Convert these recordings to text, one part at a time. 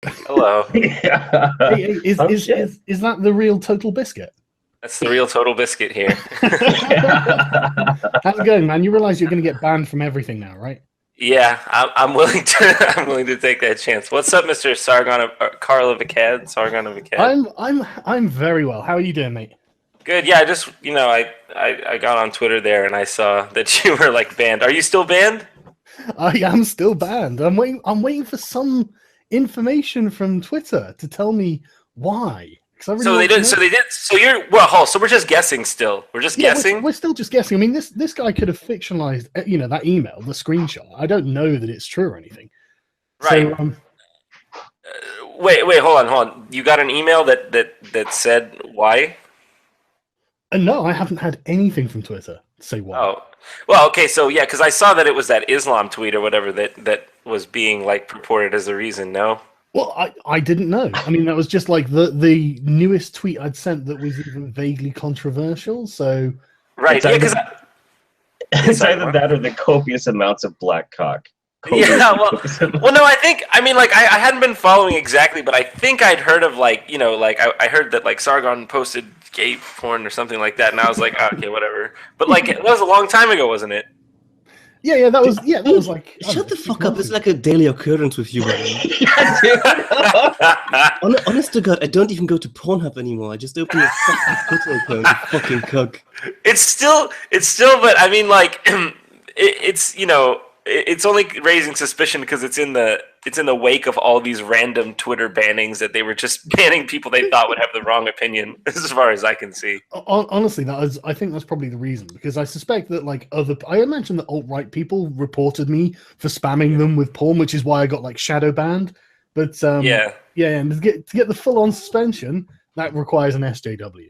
Hello. Yeah. Hey, Oh, shit. is that the real Total Biscuit? That's the real Total Biscuit here. How's it going, man? You realize you're going to get banned from everything now, right? Yeah, I'm willing to. I'm willing to take that chance. What's up, Mr. Sargon of Carl of Akkad? Sargon of Akkad. I'm very well. How are you doing, mate? Good. Yeah, I just I got on Twitter there and I saw that you were like banned. Are you still banned? I am still banned. I'm waiting for some information from Twitter to tell me why. I really So they want to did. know. So they did. So you're well. So we're just guessing still. We're just Yeah, guessing. we're still just guessing. I mean, this guy could have fictionalized, that email, the screenshot. I don't know that it's true or anything. Right. So, Wait. Hold on. You got an email that said why? no, I haven't had anything from Twitter to say why. Oh, well, okay. So yeah, because I saw that it was that Islam tweet or whatever that was being like purported as the reason. No. Well, I didn't know. I mean, that was just like the newest tweet I'd sent that was even vaguely controversial. So, Right. Yeah. Because It's either that or the copious amounts of black cock. yeah. Well. No. I mean, like, I hadn't been following exactly, but I think I'd heard of like, I heard that like Sargon posted gay porn or something like that, and I was like, oh, okay, whatever. But like, it was a long time ago, wasn't it? yeah, that was like. I don't Shut know, the 6 fuck up. months It's ago. like a daily occurrence with you, man. Honest to God, I don't even go to Pornhub anymore. I just open a fucking Twitter account, you fucking cuck. It's still, but I mean, like, it's only raising suspicion because it's in the wake of all these random Twitter bannings that they were just banning people they thought would have the wrong opinion, as far as I can see. Honestly, I think that's probably the reason, because I suspect that like I imagine that alt-right people reported me for spamming them with porn, which is why I got like shadow banned. But Yeah. and to get the full-on suspension, that requires an SJW.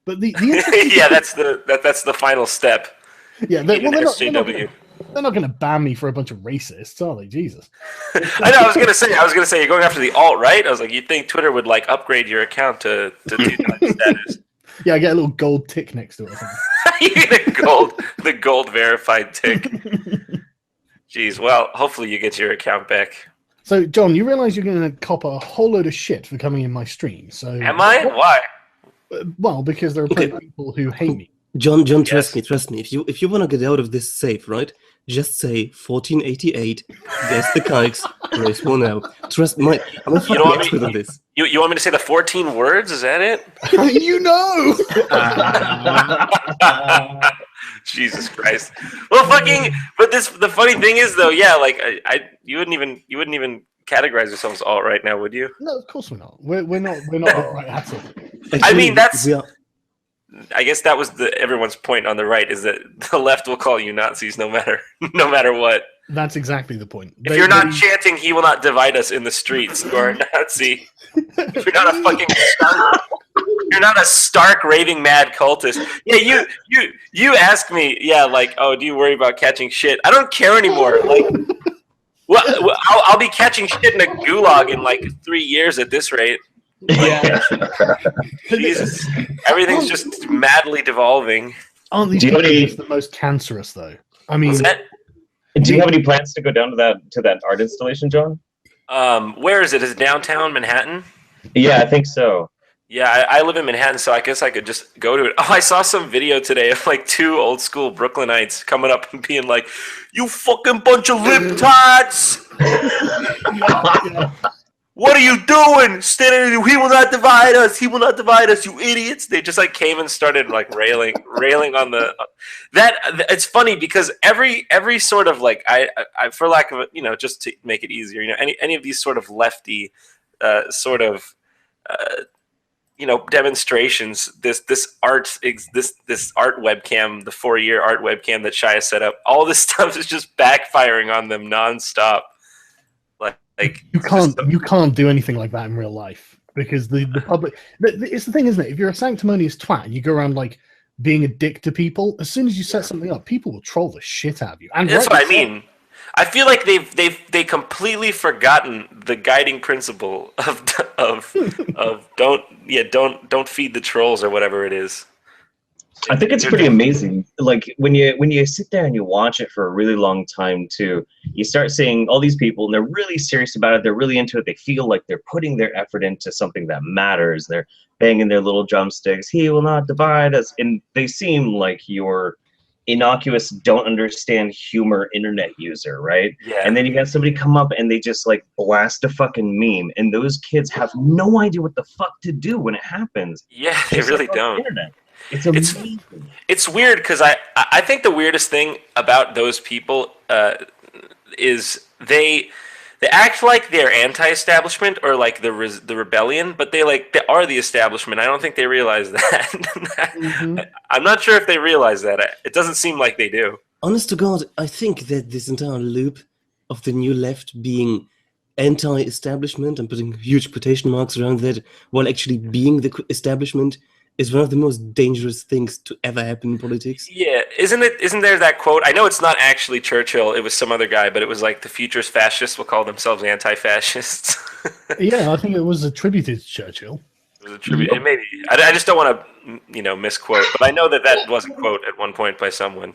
But the interesting Yeah, that's the final step. yeah, You need an SJW. they're not going to ban me for a bunch of racists, are they? Jesus. I know. I was gonna say you're going after the alt, right? I was like, you'd think Twitter would like upgrade your account to do that status. Yeah, I get a little gold tick next to it. Or something. You get the gold verified tick. Jeez. Well, hopefully you get your account back. So, John, you realize you're going to cop a whole load of shit for coming in my stream. So, Am I? Why? Well, because there are plenty of people who hate me. John, Yes. trust me. If you want to get out of this safe, right? Just say 1488. Guess the kikes. Race one out. Trust me, I'm a fucking want me- expert on this. You want me to say the 14 words? Is that it? You know. Jesus Christ. Well, but the funny thing is though, yeah, like you wouldn't even categorize yourselves alt right now, would you? No, of course we're not. We're not right at all. I mean, that's- we are, I guess that was everyone's point on the right, is that the left will call you Nazis no matter what. That's exactly the point. If you're not chanting, he will not divide us in the streets, you are a Nazi. If you're not a fucking you're not a stark raving mad cultist. Yeah, you ask me, yeah, like, oh, do you worry about catching shit? I don't care anymore. Like, well, I'll be catching shit in a gulag in like 3 years at this rate. Yeah. Jesus, everything's just madly devolving. Aren't these Do you have people any- just the most cancerous, though? I mean, Is that, Do you have any plans to go down to that art installation, John? where is it? Is it downtown Manhattan? Yeah, I think so. Yeah, I live in Manhattan, so I guess I could just go to it. Oh, I saw some video today of like 2 old school Brooklynites coming up and being like, "You fucking bunch of libtards! yeah. What are you doing? Standing, he will not divide us. He will not divide us, you idiots!" They just like came and started like railing on the that. It's funny because every sort of like I for lack of just to make it easier, any of these sort of lefty sort of demonstrations, this art webcam, the 4-year art webcam that Shia set up, all this stuff is just backfiring on them nonstop. Like You can't do anything like that in real life, because the public. It's the thing, isn't it? If you're a sanctimonious twat and you go around like being a dick to people, as soon as you set something up, people will troll the shit out of you. And that's what I rightly so. mean. I feel like they completely forgotten the guiding principle of don't feed the trolls or whatever it is. I think it's pretty amazing. Like when you sit there and you watch it for a really long time too, you start seeing all these people and they're really serious about it. They're really into it. They feel like they're putting their effort into something that matters. They're banging their little drumsticks. He will not divide us. And they seem like your innocuous, don't understand humor internet user, right? Yeah. And then you got somebody come up and they just like blast a fucking meme, and those kids have no idea what the fuck to do when it happins. Yeah, they really don't. Internet. It's amazing. It's weird because I think the weirdest thing about those people is they act like they're anti-establishment or like the rebellion, but they are the establishment. I don't think they realize that. Mm-hmm. I'm not sure if they realize that. It doesn't seem like they do. Honest to God, I think that this entire loop of the new left being anti-establishment and putting huge quotation marks around that while actually being the establishment is one of the most dangerous things to ever happen in politics. Yeah, isn't there that quote? I know it's not actually Churchill, it was some other guy, but it was like the future's fascists will call themselves anti-fascists. Yeah, I think it was attributed to Churchill. It was attributed, maybe. I just don't want to, misquote, but I know that was a quote at one point by someone.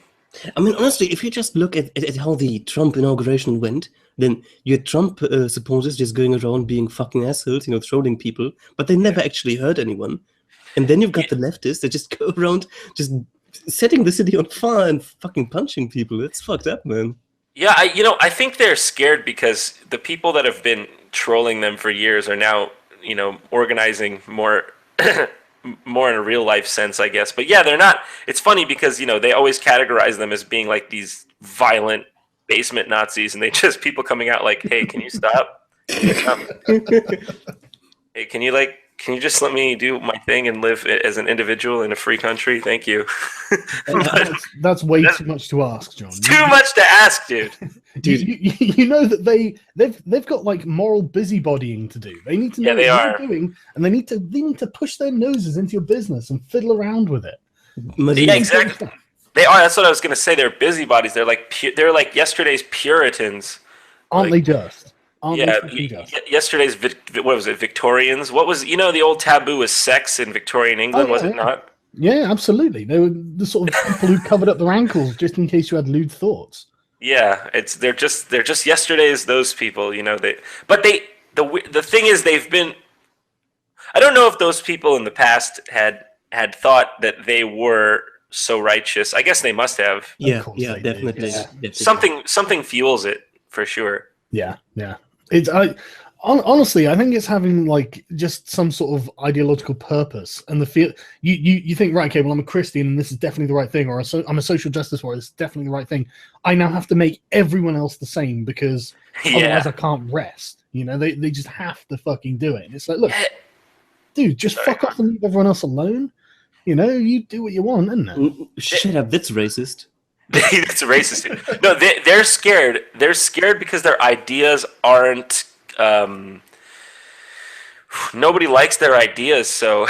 I mean, honestly, if you just look at how the Trump inauguration went, then you had Trump supporters just going around being fucking assholes, trolling people, but they never actually hurt anyone. And then you've got the leftists that just go around just setting the city on fire and fucking punching people. It's fucked up, man. Yeah, I think they're scared because the people that have been trolling them for years are now, organizing more more in a real life sense, I guess. But yeah, they're not. It's funny because, they always categorize them as being like these violent basement Nazis, and people coming out like, hey, can you stop? Hey, can you just let me do my thing and live as an individual in a free country? Thank you. That's way too much to ask, John. Too much to ask, dude. You know that they've got like moral busybodying to do. They need to know what you're doing, and they need to push their noses into your business and fiddle around with it. Yeah, exactly. They are. That's what I was going to say. They're busybodies. They're like yesterday's Puritans. Aren't they just? Yesterday's what was it? Victorians. What was the old taboo was sex in Victorian England? Was it not? Yeah, absolutely. They were the sort of people who covered up their ankles just in case you had lewd thoughts. Yeah, they're just yesterday's those people. The thing is they've been. I don't know if those people in the past had thought that they were so righteous. I guess they must have. Yeah, definitely. Something fuels it for sure. Yeah. Honestly, I think it's having like just some sort of ideological purpose, and the feel you think, right, okay, well, I'm a Christian and this is definitely the right thing, or I'm a social justice warrior, it's definitely the right thing. I now have to make everyone else the same because otherwise I can't rest. They just have to fucking do it. And it's like, look, dude, just fuck off and leave everyone else alone. You do what you want, isn't it? Shut up, that's racist. That's racist. No, they're scared. They're scared because their ideas aren't. Nobody likes their ideas, so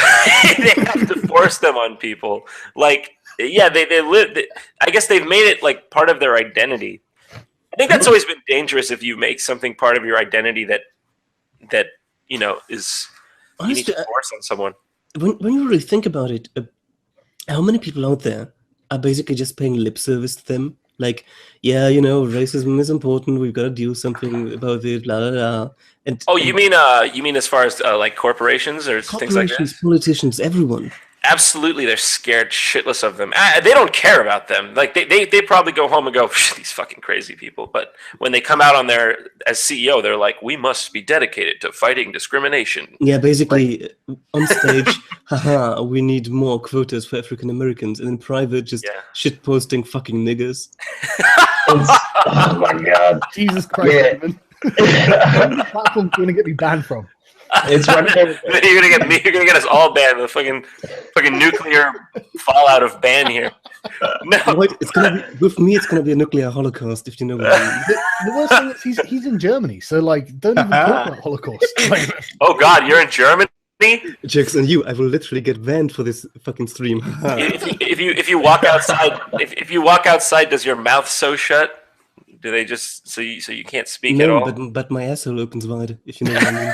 they have to force them on people. Like, yeah, they live. I guess they've made it like part of their identity. I think that's always been dangerous if you make something part of your identity that is honestly, you need to force on someone. When you really think about it, how many people out there are basically just paying lip service to them? Like, yeah, racism is important. We've got to do something about it. Blah blah blah. And you mean as far as like corporations or things like that? Politicians, everyone. Absolutely, they're scared shitless of them. They don't care about them. Like they probably go home and go, these fucking crazy people. But when they come out on there as CEO, they're like, we must be dedicated to fighting discrimination. Yeah, basically on stage, haha, we need more quotas for African Americans, and in private, just shit posting fucking niggers. Oh my god, Jesus Christ! What platform are you gonna get me banned from? It's right there. You're gonna get us all banned. The fucking nuclear fallout of ban here. No, it's gonna be, with me. It's gonna be a nuclear holocaust, if you know what I mean. The worst thing is he's in Germany, so like, don't even talk about Holocaust. Oh God, you're in Germany. Jackson, I will literally get banned for this fucking stream. if you walk outside, if you walk outside, does your mouth sew shut? Do they just so you can't speak at all? but my asshole opens wide, if you know what I mean.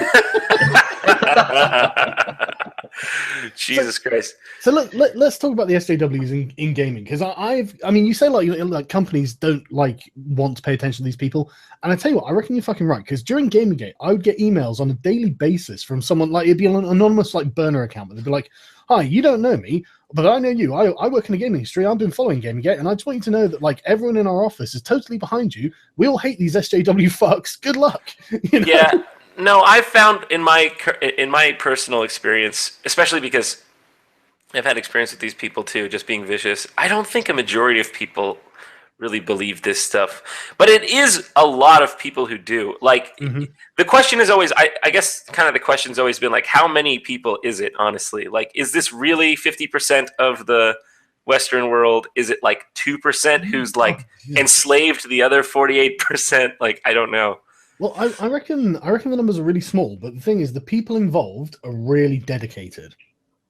Jesus Christ. So let's talk about the SJWs in gaming, because I mean, you say like companies don't want to pay attention to these people, and I tell you what, I reckon you're fucking right, because during Gamergate, I would get emails on a daily basis from someone, like it'd be an anonymous burner account, but they'd be like, "Hi, you don't know me, but I know you. I work in the gaming industry. I've been following Gamergate, and I just want you to know that everyone in our office is totally behind you. We all hate these SJW fucks. Good luck." You know? Yeah. No, I've found in my personal experience, especially because I've had experience with these people too, just being vicious. I don't think a majority of people really believe this stuff, but it is a lot of people who do. The question is always, I guess, kind of the question's always been how many people is it? Honestly, is this really 50% of the Western world? Is it 2% who's enslaved the other 48%? I don't know. Well, I reckon the numbers are really small, but the thing is, the people involved are really dedicated.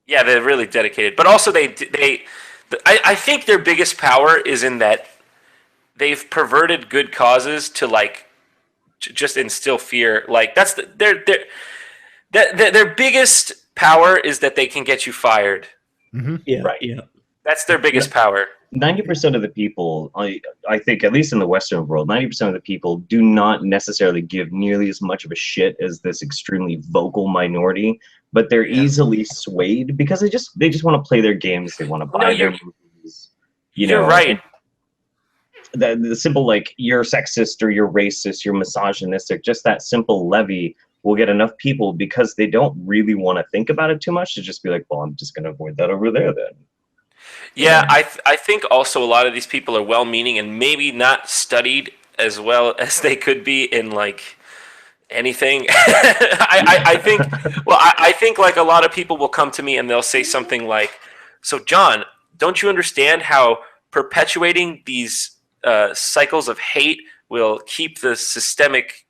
Yeah, they're really dedicated, but also I think their biggest power is in that they've perverted good causes to just instill fear. That's their biggest power is that they can get you fired. Mm-hmm. Yeah, right. Yeah. That's their biggest power. 90% of the people, I think, at least in the Western world, 90% of the people do not necessarily give nearly as much of a shit as this extremely vocal minority, but they're easily swayed because they just want to play their games. They want to buy their movies. You're right. The simple you're sexist or you're racist, you're misogynistic, just that simple levy will get enough people, because they don't really want to think about it too much, to just be well, I'm just going to avoid that over there then. Yeah, I think also a lot of these people are well-meaning and maybe not studied as well as they could be in anything. I think a lot of people will come to me and they'll say something "So John, don't you understand how perpetuating these cycles of hate will keep the systemic,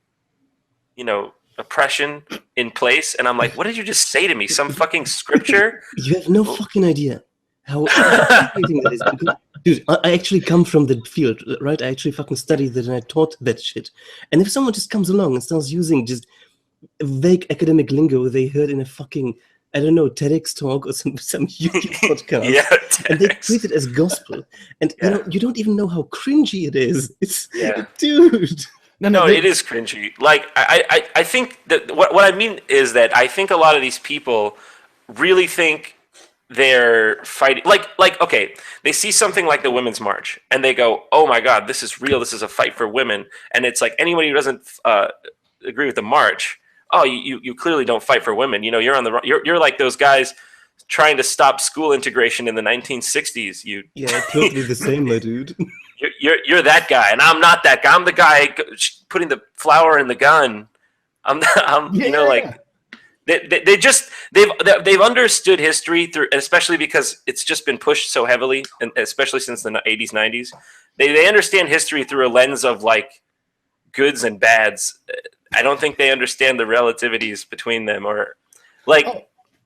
oppression in place?" And I'm like, "What did you just say to me? Some fucking scripture?" You have no fucking idea how fascinating that is. Because, dude, I actually come from the field, right? I actually fucking studied that and I taught that shit. And if someone just comes along and starts using just vague academic lingo they heard in a fucking, I don't know, TEDx talk or some YouTube podcast, and they treat it as gospel, and you don't even know how cringy it is. It's dude. No, it is cringy. I think that what I mean is that I think a lot of these people really think they're fighting. Okay, they see something like the Women's March and they go, "Oh my God, this is real. This is a fight for women." And it's anybody who doesn't agree with the march, oh, you clearly don't fight for women. You're on the you're like those guys trying to stop school integration in the 1960s. Yeah, totally the same, my dude. You're that guy, and I'm not that guy. I'm the guy putting the flour in the gun. They've understood history through, especially because it's just been pushed so heavily, and especially since the 80s, 90s. They understand history through a lens of goods and bads. I don't think they understand the relativities between them, or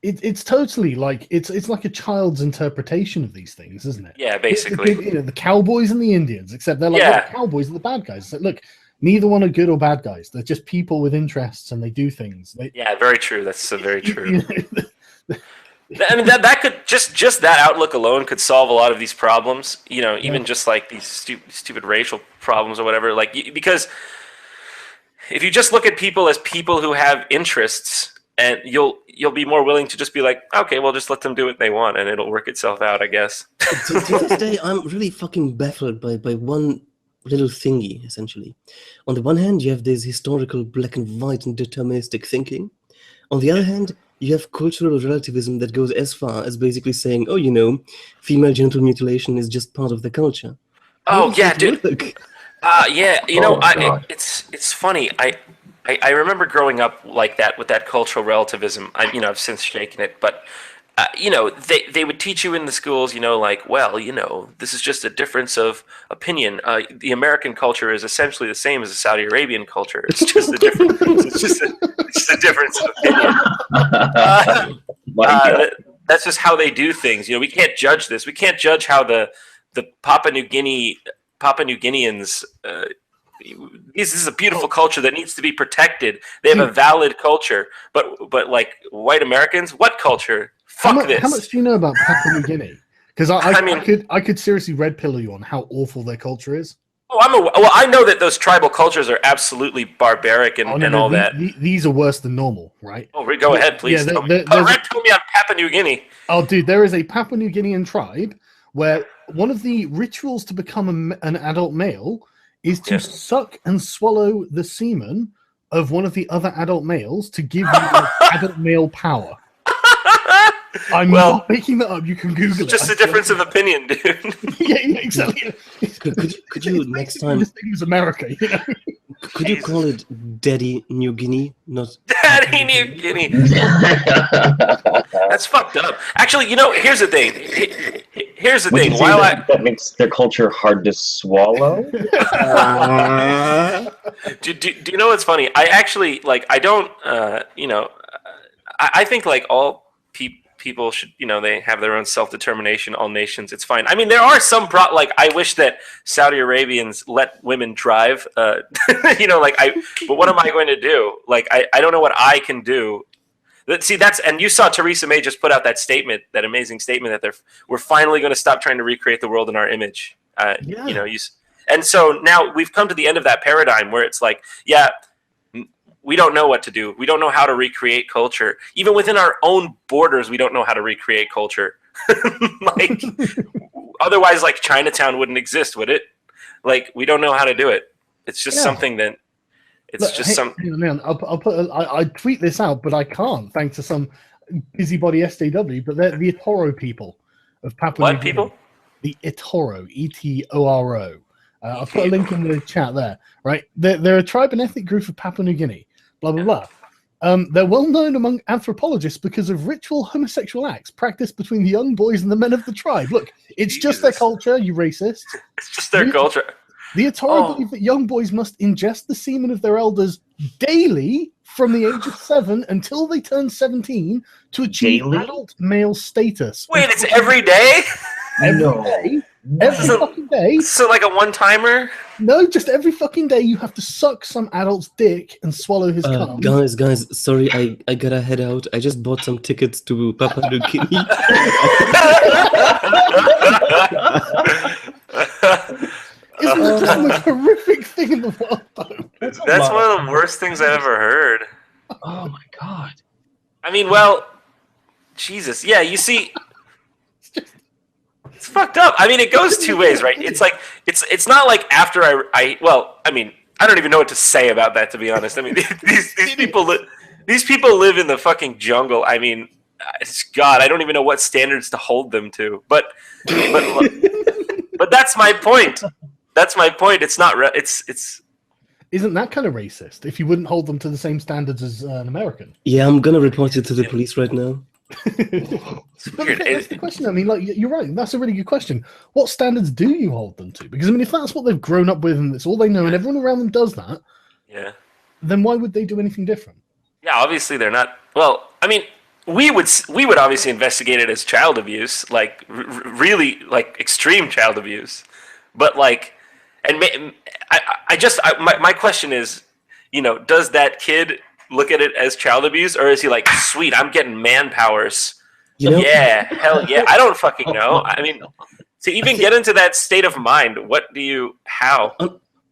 it's totally it's like a child's interpretation of these things, isn't it? Yeah, basically. The cowboys and the Indians, except they're the cowboys are the bad guys. Look, neither one are good or bad guys. They're just people with interests, and they do things. Yeah, very true. That's so very true. I mean, that could just that outlook alone could solve a lot of these problems. Even just these stupid racial problems or whatever. Because if you just look at people as people who have interests, and you'll be more willing to just be okay, well, just let them do what they want, and it'll work itself out, I guess. To this day, I'm really fucking baffled by one little thingy, essentially. On the one hand, you have this historical black and white and deterministic thinking. On the other hand, you have cultural relativism that goes as far as basically saying, oh, female genital mutilation is just part of the culture. Oh, yeah, dude. It's funny. I remember growing up like that with that cultural relativism. I've since shaken it, but they would teach you in the schools, this is just a difference of opinion. The American culture is essentially the same as the Saudi Arabian culture. It's just a difference. It's just a difference of opinion. That's just how they do things. We can't judge this. We can't judge how the Papua New Guineans this is a beautiful culture that needs to be protected. They have a valid culture, but like white Americans, what culture? Fuck this. How much do you know about Papua New Guinea? Because I could seriously red pill you on how awful their culture is. Oh, I know that those tribal cultures are absolutely barbaric and all that. These are worse than normal, right? Oh, go ahead, please. Yeah, tell me on Papua New Guinea. Oh, dude, there is a Papua New Guinean tribe where one of the rituals to become an adult male is to suck and swallow the semen of one of the other adult males to give you adult male power. I'm not making that up. You can Google it. Just a difference of opinion, dude. yeah, exactly. Could you next time? This thing is America, you know. Could you call it Daddy New Guinea, not Daddy New Guinea? That's fucked up. Actually, you know, here's the thing. Here's the thing. While that makes their culture hard to swallow. Do you know what's funny? I actually I don't. I think like all people should, they have their own self-determination, all nations, it's fine. I mean, there are some I wish that Saudi Arabians let women drive, but what am I going to do? I don't know what I can do. See, and you saw Theresa May just put out that statement, that amazing statement that we're finally going to stop trying to recreate the world in our image. And so now we've come to the end of that paradigm where it's like, we don't know what to do. We don't know how to recreate culture. Even within our own borders, we don't know how to recreate culture. Otherwise, Chinatown wouldn't exist, would it? We don't know how to do it. It's just something that I tweet this out, but I can't, thanks to some busybody SJW. But they're the Etoro people of Papua New Guinea. What people? The Etoro, Etoro. I'll put a link in the chat there. Right, they're a tribe and ethnic group of Papua New Guinea. Blah blah blah. They're well known among anthropologists because of ritual homosexual acts practiced between the young boys and the men of the tribe. Look, it's just their culture, you racist. It's just their culture. The Etoro believe that young boys must ingest the semen of their elders daily from the age of 7 until they turn 17 to achieve adult male status. Wait, it's every day? Every day? Every fucking day. So like a one-timer? No, just every fucking day you have to suck some adult's dick and swallow his cum. Guys, sorry, I gotta head out. I just bought some tickets to Papua New Guinea. Isn't it just the most horrific thing in the world, though? That's one of the worst things I've ever heard. Oh my god. I mean, well, Jesus. Yeah, you see... It's fucked up. I mean, it goes two ways, right? It's like it's not like after I mean, I don't even know what to say about that, to be honest. I mean, these people live in the fucking jungle. I mean, God, I don't even know what standards to hold them to. But that's my point. That's my point. It's not. It's. Isn't that kind of racist? If you wouldn't hold them to the same standards as an American? Yeah, I'm gonna report you to the police right now. It's weird. That's the question. I mean, you're right. That's a really good question. What standards do you hold them to? Because I mean, if that's what they've grown up with and it's all they know, and everyone around them does that, then why would they do anything different? Yeah, obviously they're not. Well, I mean, we would obviously investigate it as child abuse, really extreme child abuse. But my question is, does that kid look at it as child abuse, or is he like, sweet, I'm getting man powers? Yeah, hell yeah. I don't fucking know. I mean, to even get into that state of mind, how?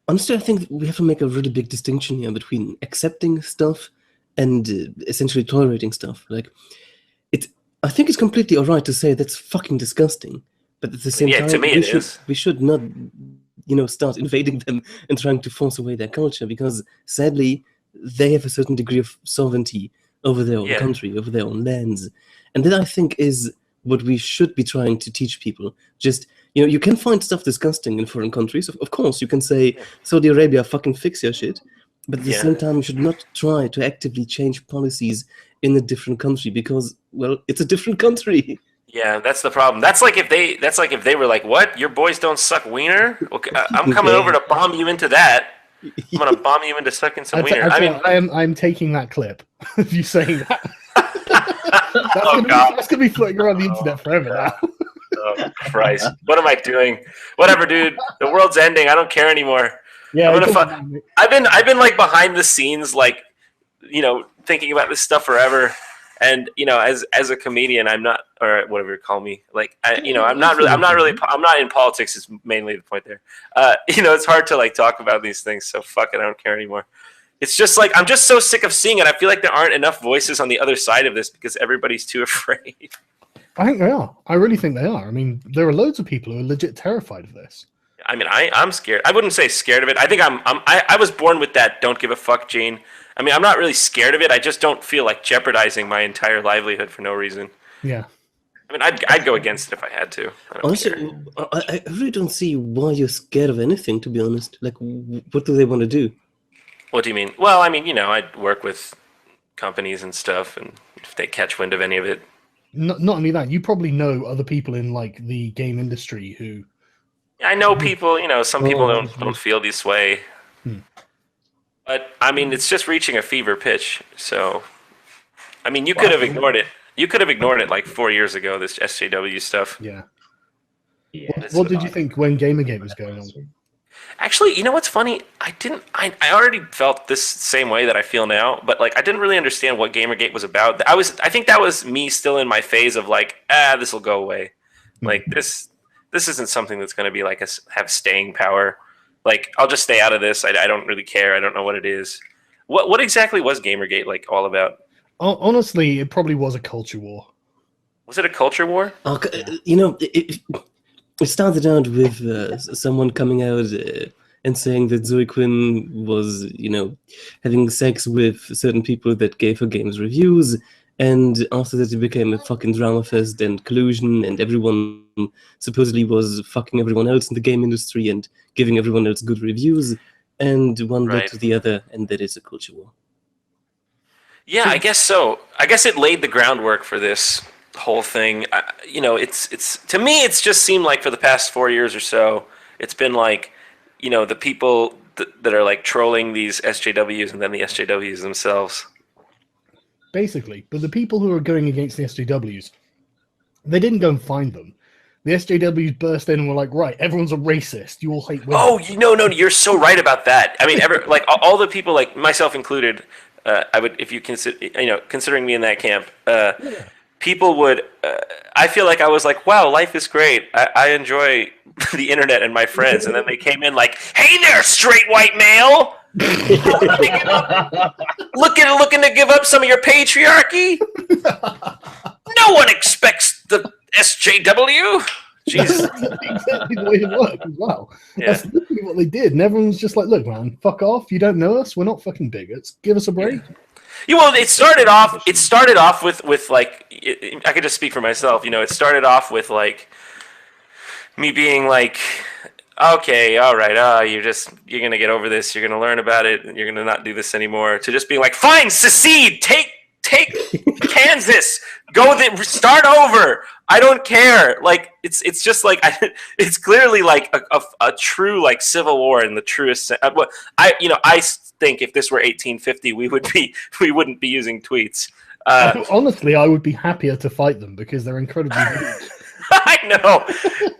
Honestly, I think we have to make a really big distinction here between accepting stuff and essentially tolerating stuff. I think it's completely all right to say that's fucking disgusting, but at the same time, to me we should not, start invading them and trying to force away their culture, because sadly, they have a certain degree of sovereignty over their own country, over their own lands. And that, I think, is what we should be trying to teach people. Just, you can find stuff disgusting in foreign countries. Of course, you can say, Saudi Arabia, fucking fix your shit. But at the same time, you should not try to actively change policies in a different country because, well, it's a different country. Yeah, that's the problem. That's like if they were like, what? Your boys don't suck wiener? Okay, I'm coming over to bomb you into that. I'm gonna bomb you into sucking some wiener. I'm taking that clip of you saying that. That's gonna be floating around the internet forever now. Oh Christ! What am I doing? Whatever, dude. The world's ending. I don't care anymore. Yeah, I'm gonna come fuck. on, mate. I've been like behind the scenes, like, you know, thinking about this stuff forever. And you know, as a comedian, I'm not, or whatever you call me, like, I'm not in politics. Is mainly the point there. You know, it's hard to like talk about these things. So fuck it, I don't care anymore. It's just like I'm just so sick of seeing it. I feel like there aren't enough voices on the other side of this because everybody's too afraid. I think they are. I really think they are. I mean, there are loads of people who are legit terrified of this. I mean, I'm scared. I wouldn't say scared of it. I think I was born with that don't give a fuck gene. I mean, I'm not really scared of it. I just don't feel like jeopardizing my entire livelihood for no reason. Yeah. I mean, I'd go against it if I had to. Honestly, I really don't see why you're scared of anything, to be honest. Like, what do they want to do? What do you mean? Well, I mean, you know, I work with companies and stuff, and if they catch wind of any of it. Not only that, you probably know other people in like the game industry who. I know people, you know, some people don't feel this way. But, I mean, it's just reaching a fever pitch. So, I mean, you could have ignored it. You could have ignored it like 4 years ago, this SJW stuff. Yeah. Yeah. What did you think when Gamergate was going on? Actually, you know what's funny? I already felt this same way that I feel now, but like I didn't really understand what Gamergate was about. I think that was me still in my phase of like, this will go away. Like this isn't something that's going to be like have staying power. Like I'll just stay out of this. I don't really care. I don't know what it is. What exactly was Gamergate like all about? Honestly, it probably was a culture war. Was it a culture war? You know, it started out with someone coming out and saying that Zoe Quinn was, you know, having sex with certain people that gave her games reviews. And after that, it became a fucking drama fest and collusion, and everyone supposedly was fucking everyone else in the game industry and giving everyone else good reviews. And one led to the other, and that is a culture war. Yeah, I guess so. I guess it laid the groundwork for this whole thing. You know, it's to me, it's just seemed like for the past 4 years or so, it's been like, you know, the people that are like trolling these SJWs and then the SJWs themselves. Basically, but the people who are going against the SJWs, they didn't go and find them. The SJWs burst in and were like, right, everyone's a racist. You all hate women. Oh, no, you're so right about that. I mean, like all the people, like myself included, I would, if you consider, you know, considering me in that camp, people would. I feel like I was like, wow, life is great. I enjoy the internet and my friends, and then they came in like, hey there, straight white male. Looking to give up some of your patriarchy? No one expects the SJW. Jesus. That's exactly the way it worked as well. Yeah. That's literally what they did. And everyone's just like, look, man, fuck off. You don't know us. We're not fucking bigots. Give us a break. Yeah, well, it started off with like, I could just speak for myself. You know, it started off with like me being like, okay, all right, you're gonna get over this. You're gonna learn about it, and you're gonna not do this anymore. To just being like, fine, secede, take Kansas, start over. I don't care. Like it's just like it's clearly like a true like civil war in the truest sense. I think if this were 1850, we wouldn't be using tweets. Honestly, I would be happier to fight them because they're incredibly weak. I know,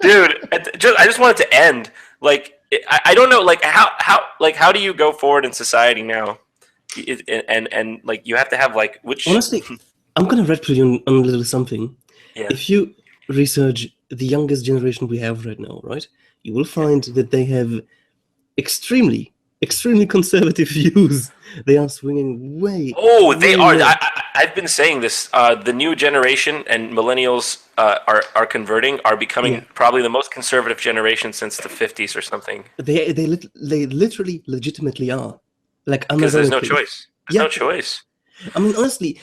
dude. I just want it to end. Like I don't know. Like how do you go forward in society now? And like you have to have like which. Honestly, I'm gonna read to you on a little something. Yeah. If you research the youngest generation we have right now, right, you will find that they have extremely conservative views. They are swinging way. Oh, they way are. I've been saying this. The new generation and millennials are converting, are becoming probably the most conservative generation since the 50s or something. They literally, legitimately are. Like, because there's no choice. There's no choice. I mean, honestly,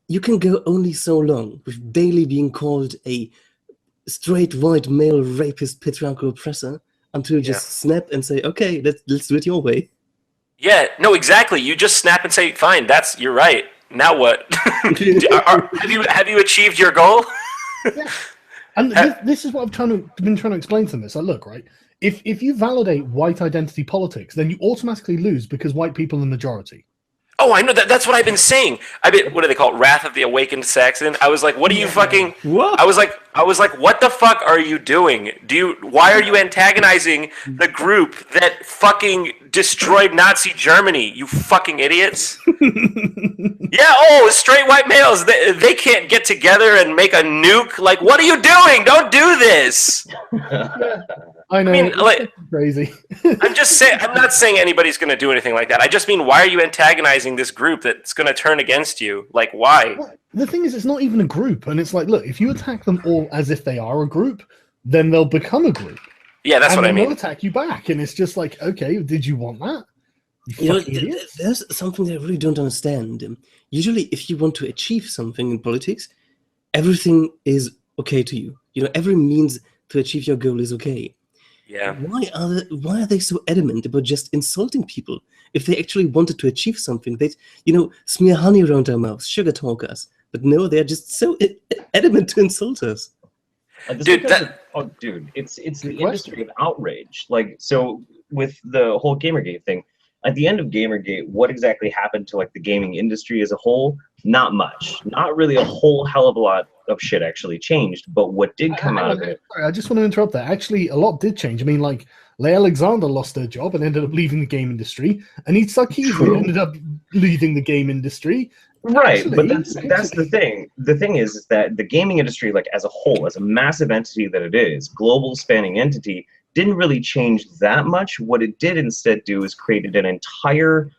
you can go only so long with daily being called a straight white male rapist patriarchal oppressor until you just snap and say, okay, let's do it your way. Yeah, no, exactly. You just snap and say, fine, you're right. Now what? Have you achieved your goal? Yeah. And this is what I've been trying to explain to them. It's like, look, right, if you validate white identity politics, then you automatically lose because white people are the majority. Oh, I know that's what I've been saying. What do they call it? Wrath of the Awakened Saxon. I was like, what are you fucking? What? I was like, what the fuck are you doing? Why are you antagonizing the group that fucking destroyed Nazi Germany? You fucking idiots. Yeah. Oh, straight white males. They can't get together and make a nuke. Like, what are you doing? Don't do this. I know. I mean, like, crazy. I'm just saying. I'm not saying anybody's going to do anything like that. I just mean, why are you antagonizing this group that's going to turn against you? Like, why? The thing is, it's not even a group, and it's like, look, if you attack them all as if they are a group, then they'll become a group. Yeah, that's what I mean. They'll attack you back, and it's just like, okay, did you want that? You know, there's something that I really don't understand. Usually, if you want to achieve something in politics, everything is okay to you. You know, every means to achieve your goal is okay. Yeah. Why are they so adamant about just insulting people? If they actually wanted to achieve something, they'd, smear honey around our mouths, sugar talk us. But no, they're just so adamant to insult us. Dude, it's the industry of outrage. Like, so with the whole Gamergate thing, at the end of Gamergate, what exactly happened to like the gaming industry as a whole? Not much. Not really a whole hell of a lot of shit actually changed. But what did come out of it? Sorry, I just want to interrupt that. Actually, a lot did change. I mean, like, Leigh Alexander lost her job and ended up leaving the game industry. Anit Sarkeesian ended up leaving the game industry. Right, but that's the thing. The thing is that the gaming industry, like as a whole, as a massive entity that it is, global spanning entity, didn't really change that much. What it did instead do is created an entire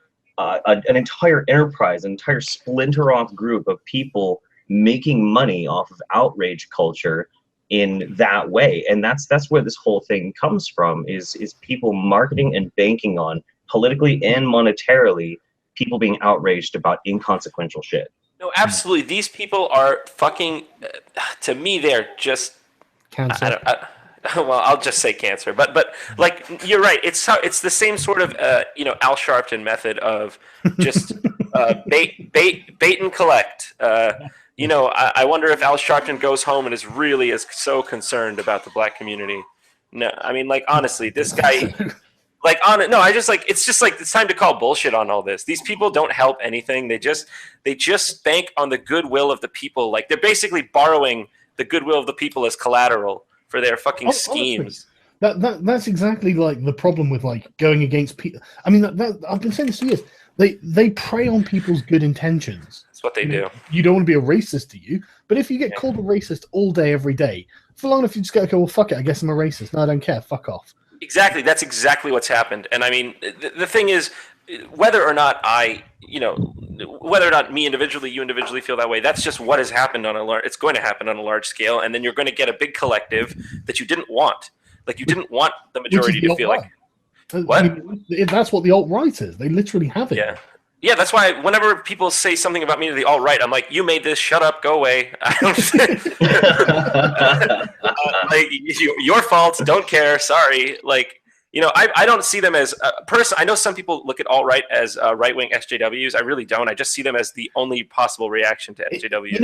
enterprise, an entire splinter off group of people making money off of outrage culture in that way. And that's where this whole thing comes from, is people marketing and banking on, politically and monetarily, people being outraged about inconsequential shit. No, absolutely. These people are fucking, to me, they're just Cancer. Well, I'll just say cancer, but like, you're right. It's the same sort of Al Sharpton method of just bait and collect. I wonder if Al Sharpton goes home and is really so concerned about the black community. No, I mean, like, honestly, this guy, like, it's time to call bullshit on all this. These people don't help anything. They just bank on the goodwill of the people. Like, they're basically borrowing the goodwill of the people as collateral for their fucking schemes. That's exactly like the problem with like going against people. I mean, I've been saying this for years. They prey on people's good intentions. That's what they do. You don't want to be a racist to you, but if you get called a racist all day, every day, for long enough, you just go, okay, well, fuck it. I guess I'm a racist. No, I don't care. Fuck off. Exactly. That's exactly what's happened. And I mean, the thing is, whether or not me individually, you individually feel that way, that's just what has happened it's going to happen on a large scale. And then you're going to get a big collective that you didn't want. Like, you didn't want the majority to feel like. What? I mean, that's what the alt-right is. They literally have it. Yeah. Yeah, that's why whenever people say something about me to the alt-right, I'm like, you made this, shut up, go away. I don't like, your fault, don't care, sorry. Like, I don't see them as I know some people look at alt-right as right-wing SJWs. I really don't. I just see them as the only possible reaction to SJWs.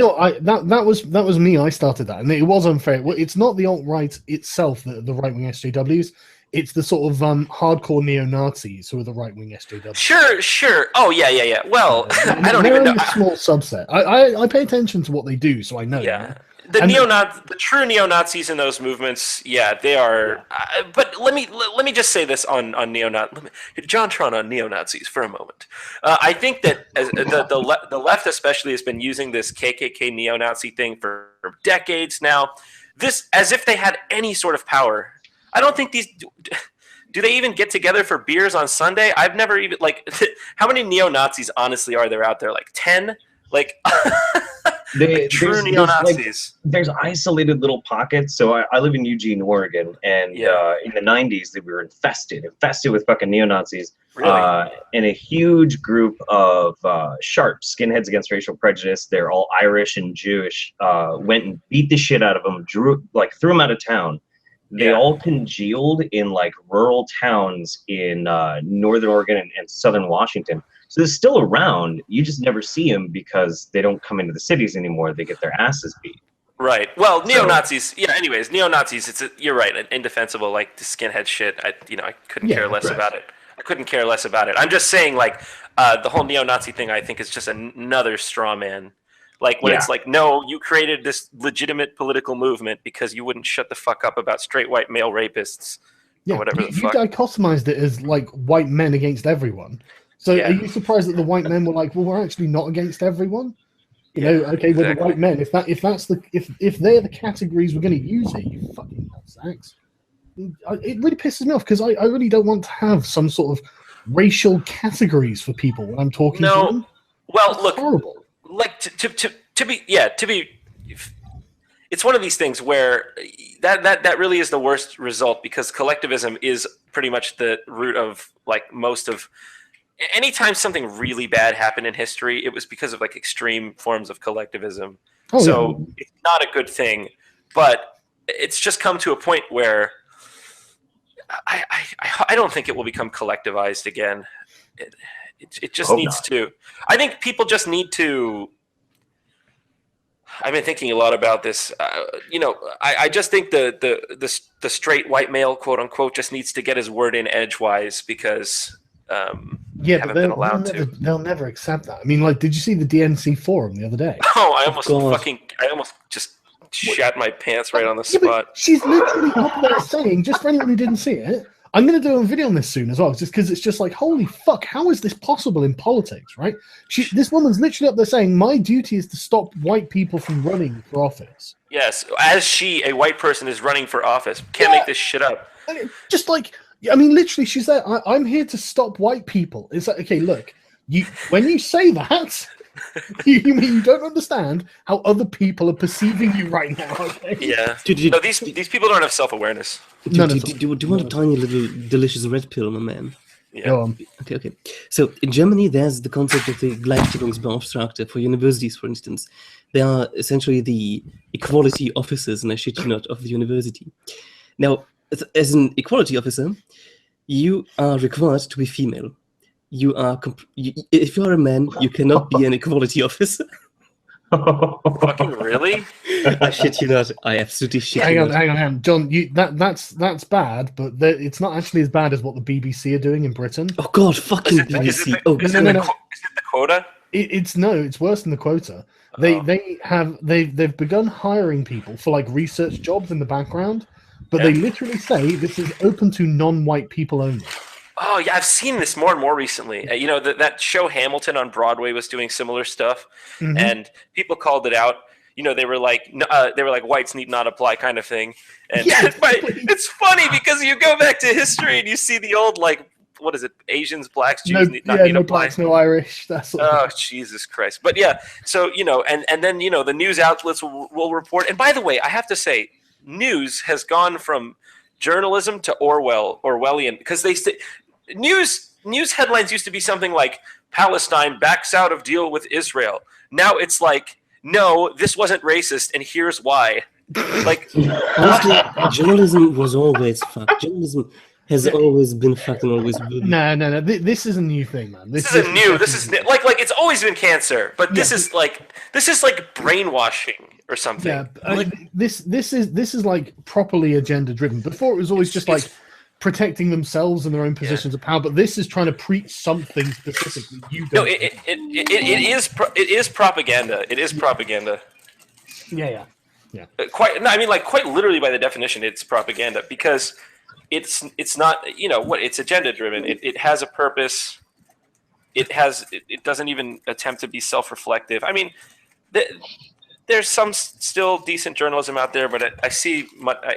That was me. I started that, and it was unfair. It's not the alt-right itself, the right-wing SJWs. It's the sort of hardcore neo-Nazis who are the right-wing SJWs. Sure. Oh, yeah. Well, I don't they're even know. A small subset. I pay attention to what they do, so I know. Yeah. The true neo-Nazis in those movements, yeah, they are. But let me just say this on neo-Nazi, JonTron on neo-Nazis for a moment. I think that the left especially has been using this KKK neo-Nazi thing for decades now. This, as if they had any sort of power. I don't think these. Do they even get together for beers on Sunday? I've never even, like, how many neo-Nazis honestly are there out there? Like 10? Like, true neo-Nazis. There's isolated little pockets. So I live in Eugene, Oregon, and in the 90s we were infested with fucking neo-Nazis. Really? And a huge group of sharps, skinheads against racial prejudice. They're all Irish and Jewish. Went and beat the shit out of them, threw them out of town. They all congealed in like rural towns in northern Oregon and southern Washington. So they're still around. You just never see them because they don't come into the cities anymore. They get their asses beat. Right. Well, neo-Nazis. Yeah. Anyways, neo-Nazis. You're right. Indefensible. Like the skinhead shit. I couldn't care less about it. I couldn't care less about it. I'm just saying, like, The whole neo-Nazi thing, I think, is just another straw man. Like when it's like, no, you created this legitimate political movement because you wouldn't shut the fuck up about straight white male rapists or whatever the fuck. You dichotomized it as like white men against everyone. So are you surprised that the white men were like, well, we're actually not against everyone? You know, okay, with the white men, if they're the categories we're going to use it, you fucking sacks. It really pisses me off because I really don't want to have some sort of racial categories for people when I'm talking to them. Well, it's look, horrible. Like to be, it's one of these things where that really is the worst result, because collectivism is pretty much the root of like most of. Anytime something really bad happened in history, it was because of like extreme forms of collectivism. It's not a good thing, but it's just come to a point where I don't think it will become collectivized again. It just needs to. I think people just need to. I've been thinking a lot about this. I just think the straight white male, quote unquote, just needs to get his word in edgewise, because but they'll never accept that. I mean, like, did you see the DNC forum the other day? Oh, I almost just shat my pants right on the spot. She's literally up there saying, just for anyone who didn't see it, I'm going to do a video on this soon as well, just because it's just like, holy fuck, how is this possible in politics, right? This woman's literally up there saying, my duty is to stop white people from running for office. Yes, as she, a white person, is running for office. Can't make this shit up. Just like, I mean, literally, she's there, I'm here to stop white people. It's like, okay, look, when you say that, you mean you don't understand how other people are perceiving you right now, okay? Yeah. No, these people don't have self-awareness. Do you want a tiny little delicious red pill, my man? Yeah. Okay. So in Germany, there's the concept of the Gleichstellungsbeauftragte for universities, for instance. They are essentially the equality officers, and I shit you not, of the university. Now, as an equality officer, you are required to be female. If you are a man, you cannot be an equality officer. Fucking really? I shit you not. I absolutely shit hang you not. Hang on, John. That's bad, but it's not actually as bad as what the BBC are doing in Britain. Oh God, fucking BBC! Is it the quota? It's worse than the quota. They've begun hiring people for like research jobs in the background, but they literally say this is open to non-white people only. Oh yeah, I've seen this more and more recently. That show Hamilton on Broadway was doing similar stuff, and people called it out. They were like whites need not apply kind of thing. And but it's funny because you go back to history and you see the old like, what is it? Asians, blacks, Jews need not apply. Blacks, no Irish. Oh Jesus Christ! But yeah, so and then the news outlets will report. And by the way, I have to say, news has gone from journalism to Orwellian, because they say. News headlines used to be something like Palestine backs out of deal with Israel. Now it's like, no, this wasn't racist, and here's why. Like, honestly, journalism was always fucked. Journalism has always been fucked and always will be. No. This is a new thing, man. This is like it's always been cancer, but this is like brainwashing or something. Yeah, this is like properly agenda driven. Before it was always just like protecting themselves and their own positions of power, but this is trying to preach something specifically. It is propaganda. It is propaganda. Yeah. Quite literally by the definition, it's propaganda, because it's not it's agenda driven. It has a purpose. It doesn't even attempt to be self-reflective. I mean, there's some still decent journalism out there, but I see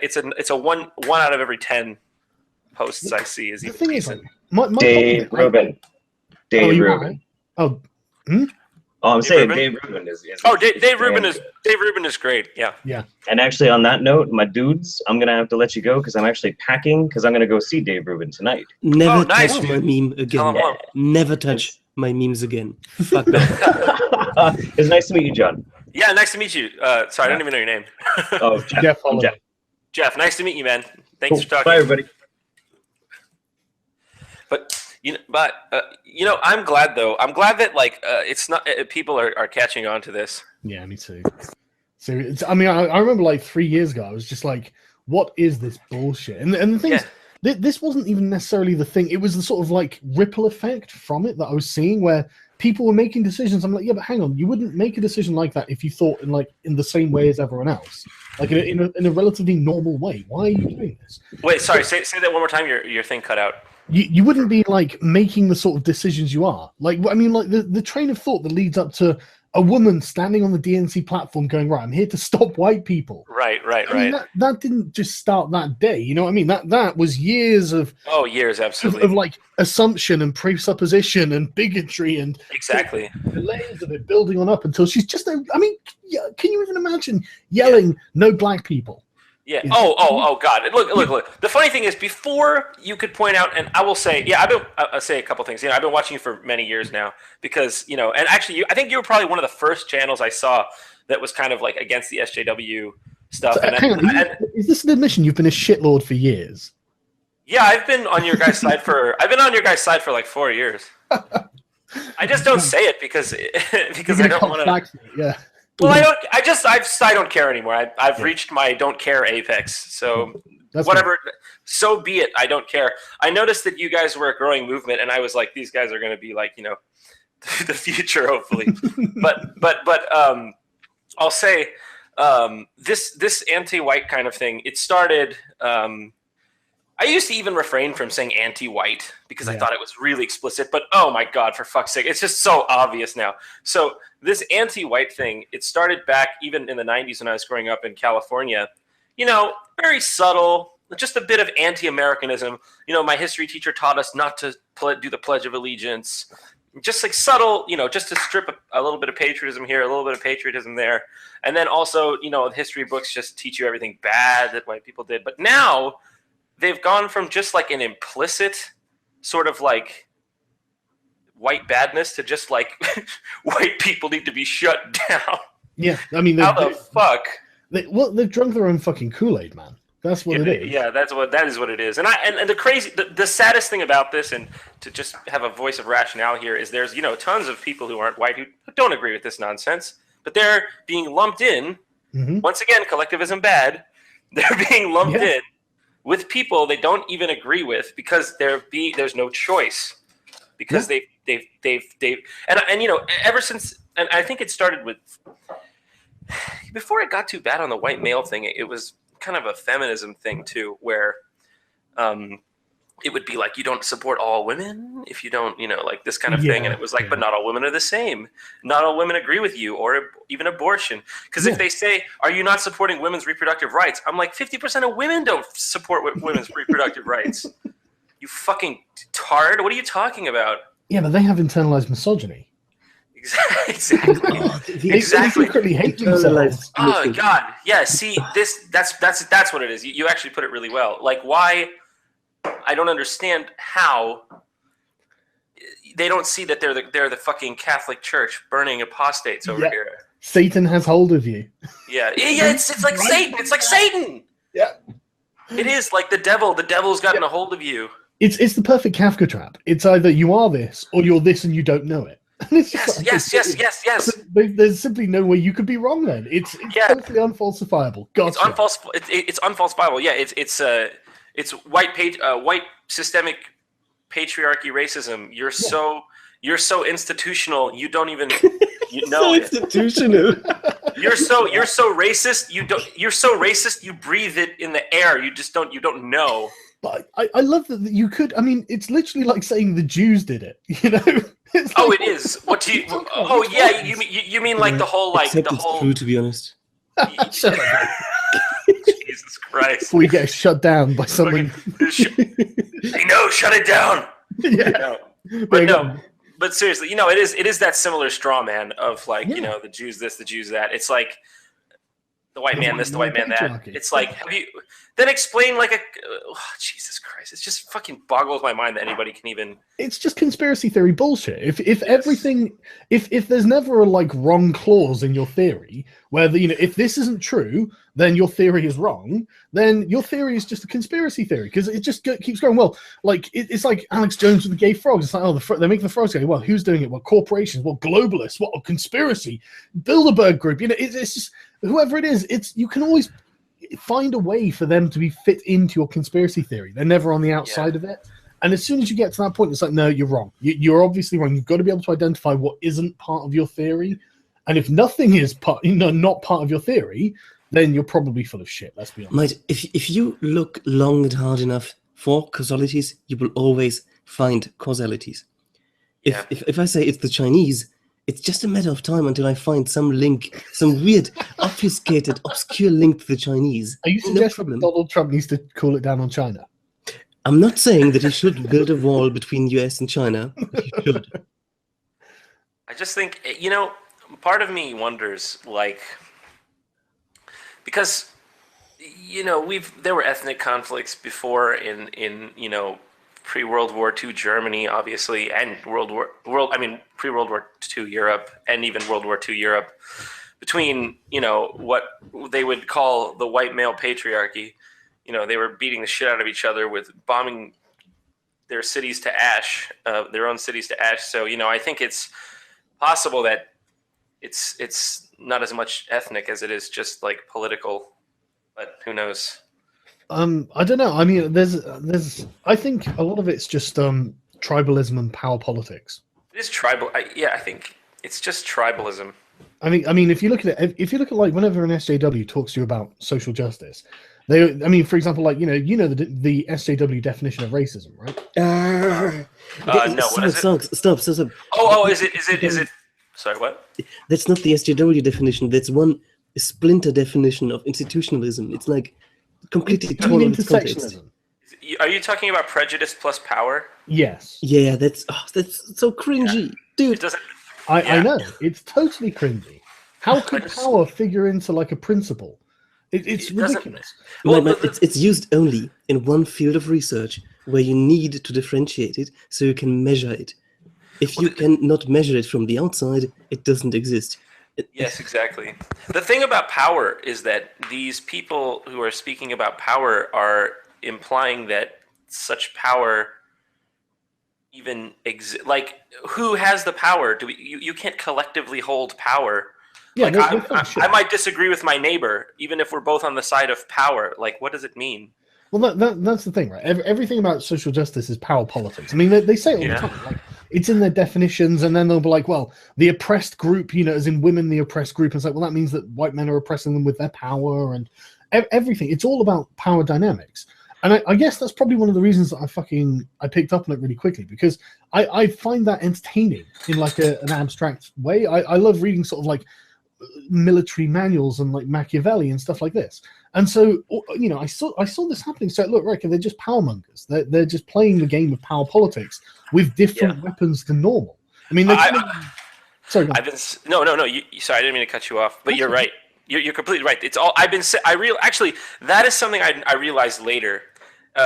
it's a one out of every 10 posts I see is even decent. Dave Rubin. Dave Rubin. Oh, I'm saying Dave Rubin is. Dave Rubin is great. Yeah. And actually, on that note, my dudes, I'm gonna have to let you go because I'm actually packing because I'm gonna go see Dave Rubin tonight. Never touch my meme again. Never touch my memes again. Fuck that. It's nice to meet you, John. Yeah, nice to meet you. Sorry, I don't even know your name. Oh, Jeff. Jeff, nice to meet you, man. Thanks for talking. Bye, everybody. But I'm glad though. I'm glad that it's not people are catching on to this. Yeah, me too. So I remember like 3 years ago, I was just like, "What is this bullshit?" And the thing is, This wasn't even necessarily the thing. It was the sort of like ripple effect from it that I was seeing, where people were making decisions. I'm like, yeah, but hang on, you wouldn't make a decision like that if you thought in the same way as everyone else, like in a relatively normal way. Why are you doing this? Wait, sorry, say that one more time. Your thing cut out. You wouldn't be like making the sort of decisions you are. Like, I mean, like the train of thought that leads up to a woman standing on the DNC platform going, right, I'm here to stop white people. Right. I mean, that didn't just start that day. You know what I mean? That was years of years, absolutely, of like assumption and presupposition and bigotry and exactly the layers of it building on up until she's just. I mean, can you even imagine yelling "No black people"? Yeah. Oh God! Look. The funny thing is, before you could point out, and I will say, I'll say a couple things. You know, I've been watching you for many years now because and actually, I think you were probably one of the first channels I saw that was kind of like against the SJW stuff. So, hang on, is this an admission? You've been a shitlord for years. Yeah, I've been on your guys' side for like 4 years. I just don't say it because I don't want to. Yeah. Well, I don't care anymore. I've reached my don't care apex. So whatever. Right. So be it. I don't care. I noticed that you guys were a growing movement, and I was like, these guys are going to be like, the future, hopefully. but I'll say this anti-white kind of thing. It started. I used to even refrain from saying anti-white because I thought it was really explicit, but oh my God, for fuck's sake, it's just so obvious now. So this anti-white thing, it started back even in the 90s when I was growing up in California, very subtle, just a bit of anti-Americanism. My history teacher taught us not to do the Pledge of Allegiance, just like subtle, just to strip a little bit of patriotism here, a little bit of patriotism there. And then also, history books just teach you everything bad that white people did. But now they've gone from just like an implicit sort of like white badness to just like white people need to be shut down. Yeah, I mean, how the fuck? They've drunk their own fucking Kool-Aid, man. That's what it is. Yeah, that is what it is. And the saddest thing about this, and to just have a voice of rationale here, is there's tons of people who aren't white who don't agree with this nonsense, but they're being lumped in. Mm-hmm. Once again, collectivism bad. They're being lumped in with people they don't even agree with because there's no choice because they've and ever since, and I think it started with before it got too bad on the white male thing, it was kind of a feminism thing too, where it would be like, you don't support all women if you don't, like this kind of thing. And it was like, but not all women are the same. Not all women agree with you, or even abortion. Because if they say, are you not supporting women's reproductive rights? I'm like, 50% of women don't support women's reproductive rights. You fucking tard. What are you talking about? Yeah, but they have internalized misogyny. Exactly. They secretly hate themselves. Oh God. Yeah. See, that's what it is. You actually put it really well. Like, why? I don't understand how they don't see that they're the fucking Catholic Church burning apostates over here. Satan has hold of you. Yeah. It's like Satan. It's like Satan. Yeah. It is like the devil. The devil's gotten a hold of you. It's the perfect Kafka trap. It's either you are this or you're this and you don't know it. Yes. There's simply no way you could be wrong then. It's totally unfalsifiable. Gotcha. It's unfalsifiable. Yeah, it's white systemic patriarchy racism. You're so institutional. You don't even know it. Institutional. You're so racist. You're so racist. You breathe it in the air. You don't know. But I love that you could. I mean, it's literally like saying the Jews did it. It's like, it is. What do you? Oh yeah, you mean like the whole Except it's true, to be honest. Shut up. Jesus Christ! We get shut down by someone. Shut it down. Yeah. But seriously, it is that similar straw man of like the Jews this, the Jews that. It's like the white man this, the white man that. It's like, then explain like Jesus Christ! It just fucking boggles my mind that anybody can even. It's just conspiracy theory bullshit. If everything, if there's never a like wrong clause in your theory where if this isn't true, then your theory is wrong. Then your theory is just a conspiracy theory because it just keeps going. Well, like it's like Alex Jones with the gay frogs. It's like they make the frogs go. Well, who's doing it? Well, corporations. Well, globalists. What, a conspiracy? Bilderberg Group. It's just whoever it is. You can always find a way for them to be fit into your conspiracy theory. They're never on the outside of it. And as soon as you get to that point, it's like, no, you're wrong. You're obviously wrong. You've got to be able to identify what isn't part of your theory. And if nothing is not part of your theory, then you're probably full of shit. Let's be honest. Mate, if you look long and hard enough for causalities, you will always find causalities. If I say it's the Chinese, it's just a matter of time until I find some link, some weird, obfuscated, obscure link to the Chinese. Are you suggesting Donald Trump needs to cool it down on China? I'm not saying that he should build a wall between US and China, but he should. I just think, part of me wonders, like, because, there were ethnic conflicts before in pre-World War II Germany, obviously, and pre-World War II Europe, and even World War II Europe, between, what they would call the white male patriarchy. They were beating the shit out of each other with bombing their cities to ash, their own cities to ash. So, I think it's possible that it's not as much ethnic as it is just like political, but who knows? I don't know. I mean, I think a lot of it's just tribalism and power politics. It is tribal. I think it's just tribalism. I mean, if you look at it, like whenever an SJW talks to you about social justice, for example, like the SJW definition of racism, right? No, what is it? Stop. Oh, is it? Sorry, what? That's not the SJW definition. That's one splinter definition of institutionalism. It's like completely torn of its context. Are you talking about prejudice plus power? Yes. Yeah, that's so cringy, dude. It doesn't. I know, it's totally cringy. How could power figure into like a principle? It's ridiculous. It's used only in one field of research where you need to differentiate it so you can measure it. If you cannot measure it from the outside, it doesn't exist. Yes, exactly. The thing about power is that these people who are speaking about power are implying that such power even exists. Like, who has the power? You can't collectively hold power. Yeah, like, I might disagree with my neighbor, even if we're both on the side of power. Like, what does it mean? Well, that's the thing, right? Everything about social justice is power politics. I mean, they say it all the time. Like, it's in their definitions, and then they'll be like, well, the oppressed group, as in women, the oppressed group. And it's like, well, that means that white men are oppressing them with their power and everything. It's all about power dynamics. And I guess that's probably one of the reasons that I picked up on it really quickly, because I find that entertaining in like an abstract way. I love reading sort of like military manuals and like Machiavelli and stuff like this. And so, I saw this happening. So look, Rick, they're just power mongers. They're just playing the game of power politics with different weapons than normal. I mean, sorry. No. Sorry, I didn't mean to cut you off, but you're right. You're completely right. It's all actually, that is something I realized later,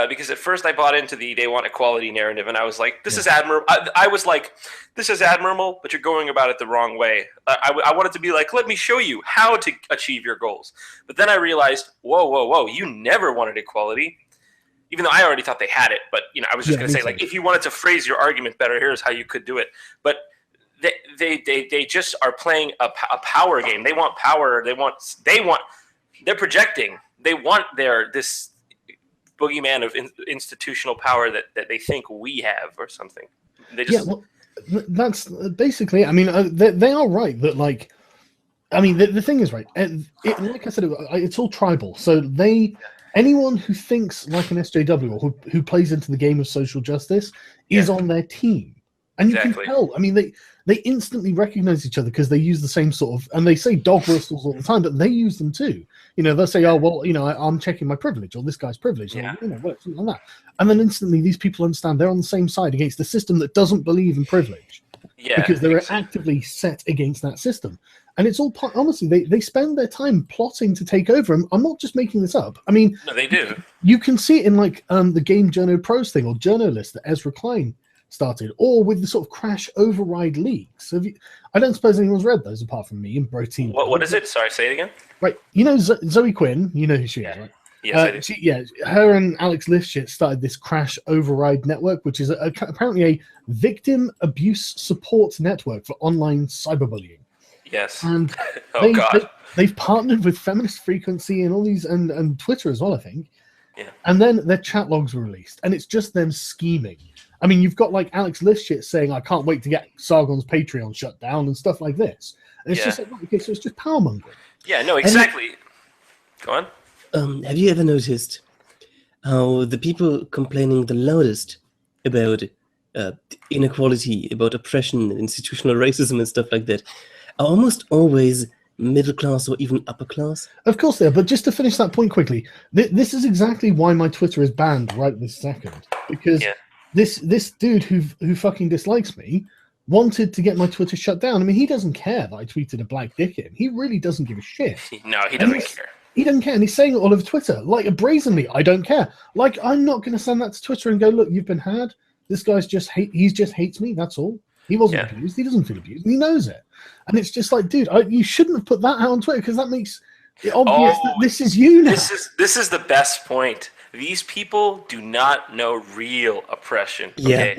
because at first I bought into they want equality narrative, and I was like, this is admirable. I was like, this is admirable, but you're going about it the wrong way. I wanted to be like, let me show you how to achieve your goals. But then I realized, whoa, you never wanted equality, even though I already thought they had it. But I was just going to say, like, if you wanted to phrase your argument better, here's how you could do it. But they just are playing a power game. They want power. They're projecting. They want this boogeyman of institutional power that they think we have or something. They just that's basically. I mean, they are right that like. I mean, the thing is right. Like I said, it's all tribal. So anyone who thinks like an SJW or who plays into the game of social justice is on their team. And you can tell. I mean, they instantly recognize each other because they use the same sort of, and they say dog whistles all the time, but they use them too. They'll say, oh, well, I'm checking my privilege, or this guy's privilege, or something like that. And then instantly these people understand they're on the same side against the system that doesn't believe in privilege. Yeah. Because they're actively set against that system. And it's all honestly, they spend their time plotting to take over. I'm not just making this up. I mean, no, they do. You can see it in like the Game Journo Pros thing or Journalist that Ezra Klein started, or with the sort of crash override leaks. I don't suppose anyone's read those apart from me and Bro Team. What is it? Sorry, say it again. Right, Zoe Quinn, you know who she is, right? Yes, I do. Her and Alex Lifshitz started this crash override network, which is apparently a victim abuse support network for online cyberbullying. Yes. And Oh God. they've partnered with Feminist Frequency and all these, and Twitter as well, I think. Yeah. And then their chat logs were released, and it's just them scheming. I mean, you've got like Alex Lifshitz saying, "I can't wait to get Sargon's Patreon shut down" and stuff like this. And it's just like, okay, so it's just power mongering. Yeah. No. Exactly. Go on. Have you ever noticed how the people complaining the loudest about inequality, about oppression, institutional racism, and stuff like that, are almost always middle class or even upper class? Of course they are, but just to finish that point quickly, this is exactly why my Twitter is banned right this second. Because this dude who fucking dislikes me wanted to get my Twitter shut down. I mean, he doesn't care that I tweeted a black dick at him. He really doesn't give a shit. No, he doesn't care. He doesn't care, and he's saying it all over Twitter, like brazenly. I don't care. Like, I'm not going to send that to Twitter and go, look, you've been had. This guy's just hates me. That's all. He wasn't abused. He doesn't feel abused. And he knows it. And it's just like, dude, you shouldn't have put that out on Twitter because that makes it obvious that this is you now. This is the best point. These people do not know real oppression. Okay?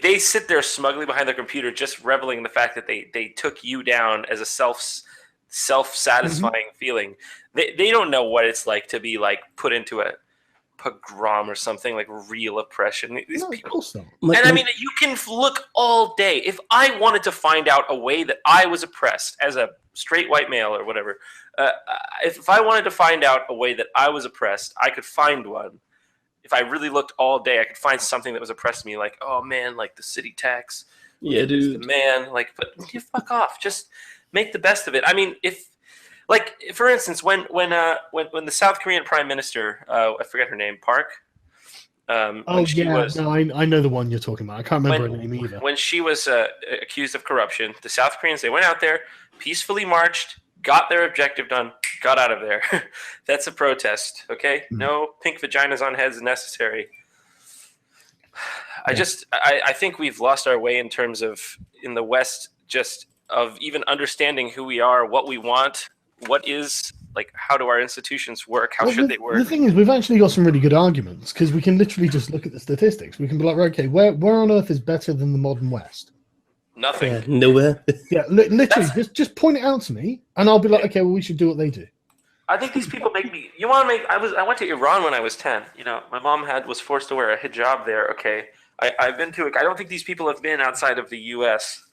They sit there smugly behind their computer, just reveling in the fact that they took you down as a self-satisfying feeling. They don't know what it's like to be like put into a pogrom or something, like real oppression. These people, of course not. And I mean, you can look all day. If I wanted to find out a way that I was oppressed as a straight white male or whatever, if I wanted to find out a way that I was oppressed, I could find one. If I really looked all day, I could find something that was oppressed me, like, oh man, like the city tax. Yeah, dude. Man, like, but you fuck off. Just make the best of it. I mean, like, for instance, when the South Korean Prime Minister, I forget her name, Park. I know the one you're talking about. I can't remember her name either. When she was accused of corruption, the South Koreans, they went out there, peacefully marched, got their objective done, got out of there. That's a protest, okay? No pink vaginas on heads necessary. I think we've lost our way in terms of, in the West, just of even understanding who we are, what we want, what is, like, how do our institutions work, how should they work. The thing is, we've actually got some really good arguments, because we can literally just look at the statistics. We can be like, okay, where on earth is better than the modern West? Nothing. Nowhere. Literally, just point it out to me, and I'll be like, okay, well, we should do what they do. I think these people make me. You want to make? I went to Iran when I was 10. You know, my mom was forced to wear a hijab there. Okay, I've been to. I don't think these people have been outside of the U.S.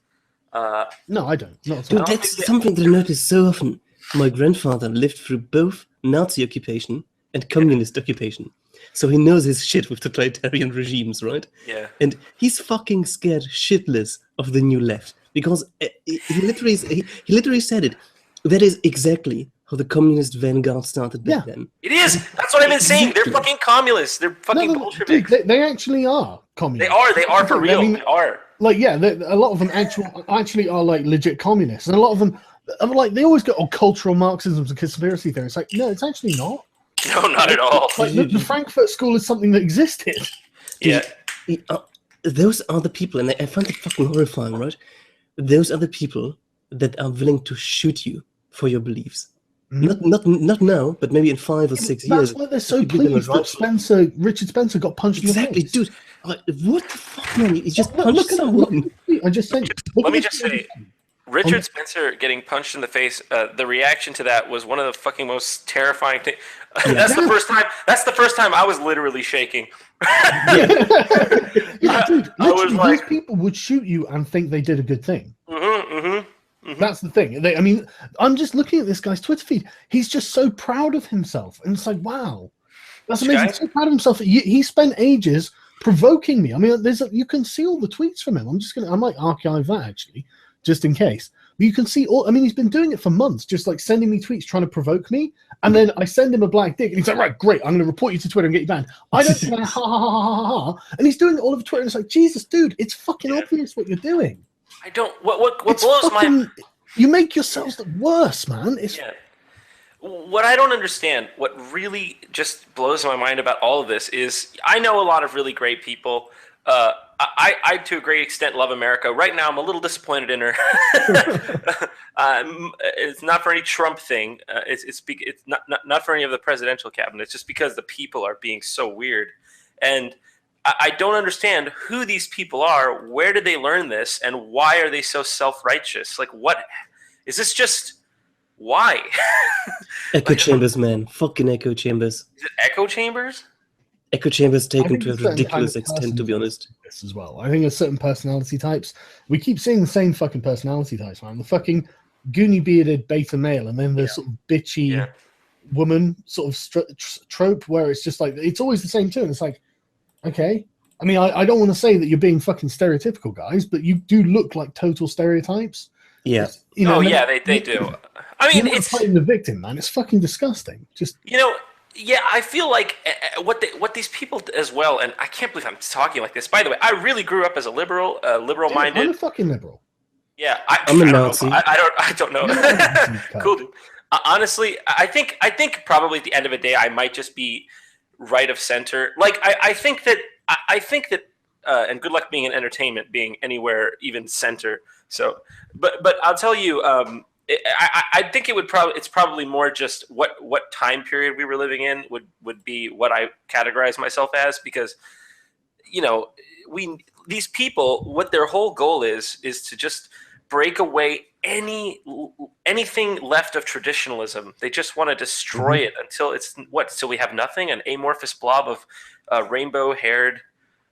No, I don't. Dude, that's something that I notice so often. My grandfather lived through both Nazi occupation and communist occupation. So he knows his shit with totalitarian regimes, right? Yeah. And he's fucking scared shitless of the new left. Because he literally said it. That is exactly how the communist vanguard started back then. It is. That's what I've been saying. They're fucking communists. They're fucking Bolsheviks. Dude, they actually are communists. They are for real. I mean, they are. Like, yeah, a lot of them actually are like legit communists. And a lot of them, like, they always go, cultural Marxism is a conspiracy theory. It's like, no, it's actually not. No, not at all. Like, the Frankfurt School is something that existed. Yeah. Those are the people, and I find it fucking horrifying, right? Those are the people that are willing to shoot you for your beliefs. Not now, but maybe in 5 or 6 years. That's why they're so pleased that Richard Spencer got punched in the face. Dude. What the fuck, man? He just punched someone. I just sent you. Let me just say, Richard Spencer getting punched in the face, the reaction to that was one of the fucking most terrifying things. That's the first time I was literally shaking. Dude, literally, these people would shoot you and think they did a good thing. That's the thing. I mean, I'm just looking at this guy's Twitter feed. He's just so proud of himself. And it's like, wow. That's amazing. He's so proud of himself. He spent ages provoking me. I mean, you can see all the tweets from him. I might archive that, actually, just in case. But you can see he's been doing it for months, just like sending me tweets trying to provoke me. And then I send him a black dick, and he's like, right, great, I'm going to report you to Twitter and get you banned. I don't care, ha, ha, ha, ha, ha, ha. And he's doing it all over Twitter, and it's like, Jesus, dude, it's fucking obvious what you're doing. I don't. What blows my. You make yourselves look worse, man. What I don't understand, what really just blows my mind about all of this is, I know a lot of really great people. I to a great extent love America. Right now, I'm a little disappointed in her. It's not for any Trump thing. It's not for any of the presidential cabinet. It's just because the people are being so weird. And I don't understand who these people are. Where did they learn this, and why are they so self-righteous? Like, what is this? Just why? Echo chambers, man. Fucking echo chambers. Is it echo chambers? Echo chambers I taken think to a it's certain ridiculous kind of extent, to be honest. this as well. I think there's certain personality types. We keep seeing the same fucking personality types, man. The fucking goony bearded beta male, and then the sort of bitchy woman sort of trope where it's just like it's always the same too. And it's like, okay. I mean, I don't want to say that you're being fucking stereotypical, guys, but you do look like total stereotypes. Yeah. You know, they do. I mean, it's playing the victim, man. It's fucking disgusting. Just I feel like what these people as well, and I can't believe I'm talking like this. By the way, I really grew up as a liberal-minded. I'm a fucking liberal. Yeah, I'm a Nazi. I don't know. Cool, dude. Honestly, I think probably at the end of the day, I might just be right of center. Like I think that, and good luck being in entertainment, being anywhere even center. So, but I'll tell you, I think it's probably more just what time period we were living in would be what I categorize myself as, because these people, what their whole goal is to just break away anything left of traditionalism. They just want to destroy it until so we have nothing, an amorphous blob of rainbow-haired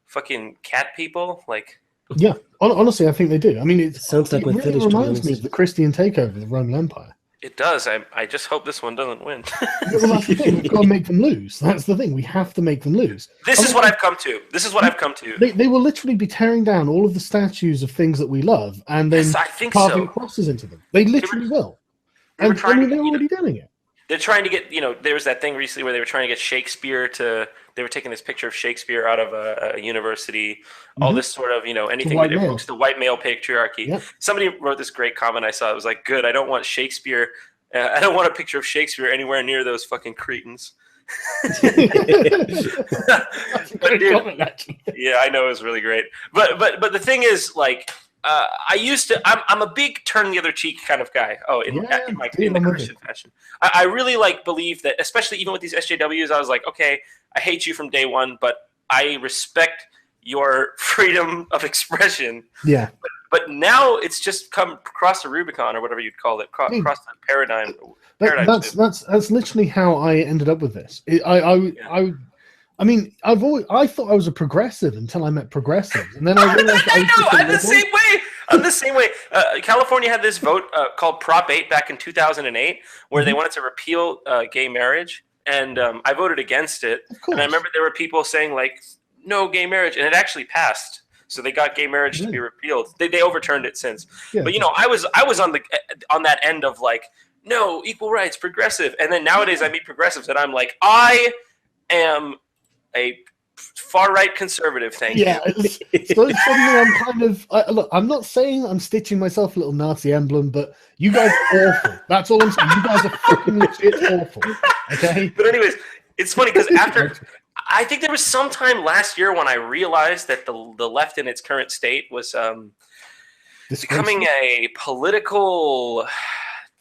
fucking cat people. Like, yeah, honestly, I think they do. I mean, it sounds like my really fetish, reminds me of the Christian takeover of the Roman Empire. It does. I just hope this one doesn't win. Well, that's the thing. We've got to make them lose. That's the thing. We have to make them lose. This is what I've come to. They will literally be tearing down all of the statues of things that we love and then carving crosses into them. They literally will. And they're already doing it. They're trying to get, there was that thing recently where they were trying to get Shakespeare they were taking this picture of Shakespeare out of a university, all this sort of, anything that evokes the white male patriarchy. Yep. Somebody wrote this great comment I saw. It was like, good, I don't want Shakespeare. I don't want a picture of Shakespeare anywhere near those fucking cretins. But dude, yeah, I know, it was really great. But the thing is, like, I'm a big turn the other cheek kind of guy. Oh, in the Christian fashion. I really believe that, especially even with these SJWs, I was like, okay, I hate you from day one, but I respect your freedom of expression. Yeah. But now it's just come across the Rubicon, or whatever you'd call it, across the paradigm. That's literally how I ended up with this. I mean, I thought I was a progressive until I met progressives, and then I realized I'm the same way. California had this vote called Prop 8 back in 2008, where they wanted to repeal gay marriage, and I voted against it. And I remember there were people saying like, "No gay marriage," and it actually passed. So they got gay marriage to be repealed. They overturned it since. Yeah, but I was on that end of like, no, equal rights, progressive, and then nowadays I meet progressives and I'm like, I am a far-right conservative, thank you. So suddenly I'm kind of... look, I'm not saying I'm stitching myself a little Nazi emblem, but you guys are awful. That's all I'm saying. You guys are fucking legit awful. Okay? But anyways, it's funny because after... I think there was some time last year when I realized that the left in its current state was becoming a political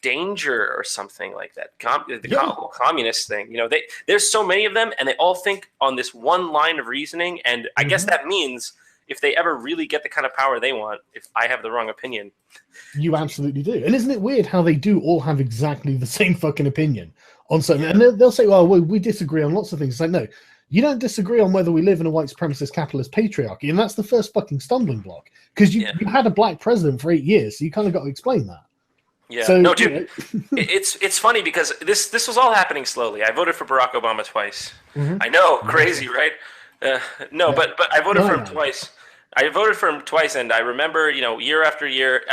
danger or something like that. The whole communist thing, there's so many of them, and they all think on this one line of reasoning. And I guess that means if they ever really get the kind of power they want, if I have the wrong opinion, you absolutely do. And isn't it weird how they do all have exactly the same fucking opinion on something? And they'll say, "Well, we disagree on lots of things." It's like, no. You don't disagree on whether we live in a white supremacist capitalist patriarchy, and that's the first fucking stumbling block. Because you had a black president for 8 years, so you kind of got to explain that. Yeah, so, no, dude, it's funny because this was all happening slowly. I voted for Barack Obama twice. I know, crazy, right? But I voted for him twice. I voted for him twice, and I remember, year after year.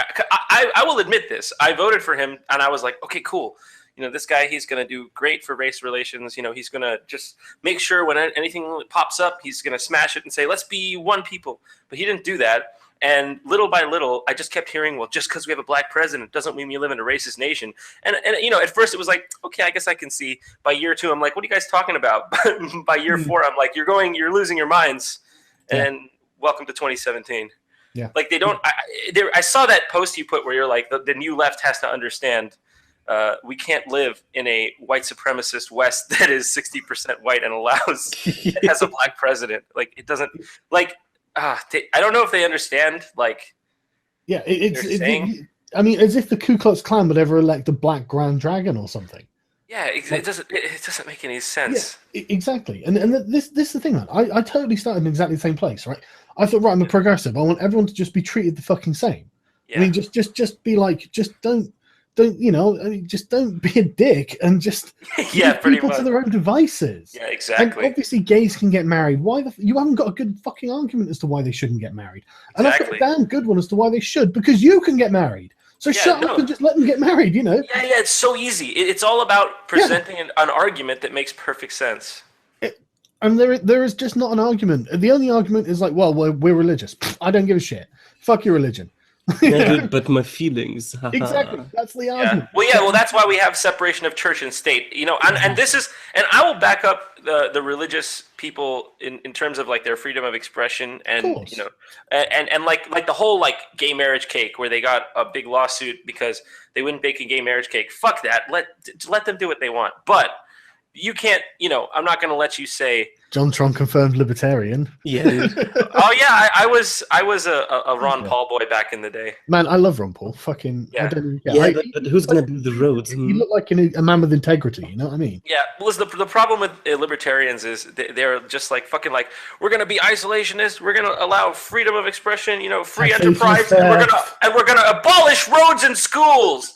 I will admit this. I voted for him, and I was like, okay, cool. This guy, he's going to do great for race relations. He's going to just make sure when anything pops up, he's going to smash it and say, let's be one people. But he didn't do that. And little by little, I just kept hearing, well, just because we have a black president doesn't mean we live in a racist nation. And at first it was like, okay, I guess I can see. By year 2, I'm like, what are you guys talking about? By year 4, I'm like, you're losing your minds. And welcome to 2017. Yeah. Like they don't, I saw that post you put where you're like, the new left has to understand we can't live in a white supremacist West that is 60% white and it has a black president. Like it doesn't like. I don't know if they understand. Like, yeah, I mean, as if the Ku Klux Klan would ever elect a black Grand Dragon or something. Yeah, it doesn't make any sense. Yeah, exactly. And this is the thing, man. I totally started in exactly the same place, right? I thought, right, I'm a progressive. I want everyone to just be treated the fucking same. Yeah. I mean, just be like, just don't just don't be a dick and just yeah, pretty people much. to their own devices. Yeah, exactly. And obviously, gays can get married. Why you haven't got a good fucking argument as to why they shouldn't get married? And I've got a damn good one as to why they should, because you can get married. So shut up and just let them get married, you know? Yeah, it's so easy. It's all about presenting an argument that makes perfect sense. And there is just not an argument. The only argument is like, well, we're religious. I don't give a shit. Fuck your religion. Yeah, but my feelings. Exactly. That's the argument. Well, that's why we have separation of church and state. You know, and this is, and I will back up the religious people in terms of like their freedom of expression and you know, and like the whole like gay marriage cake where they got a big lawsuit because they wouldn't bake a gay marriage cake. Fuck that. Let them do what they want. But you can't. You know, I'm not going to let you say. JonTron confirmed libertarian. Yeah. Oh yeah, I was a Ron Paul boy back in the day. Man, I love Ron Paul. Fucking yeah. But who's gonna build the roads? You look like a man with integrity. You know what I mean? Yeah. Well, the problem with libertarians is they're just like fucking like we're gonna be isolationists. We're gonna allow freedom of expression. You know, free enterprise. And we're gonna abolish roads and schools.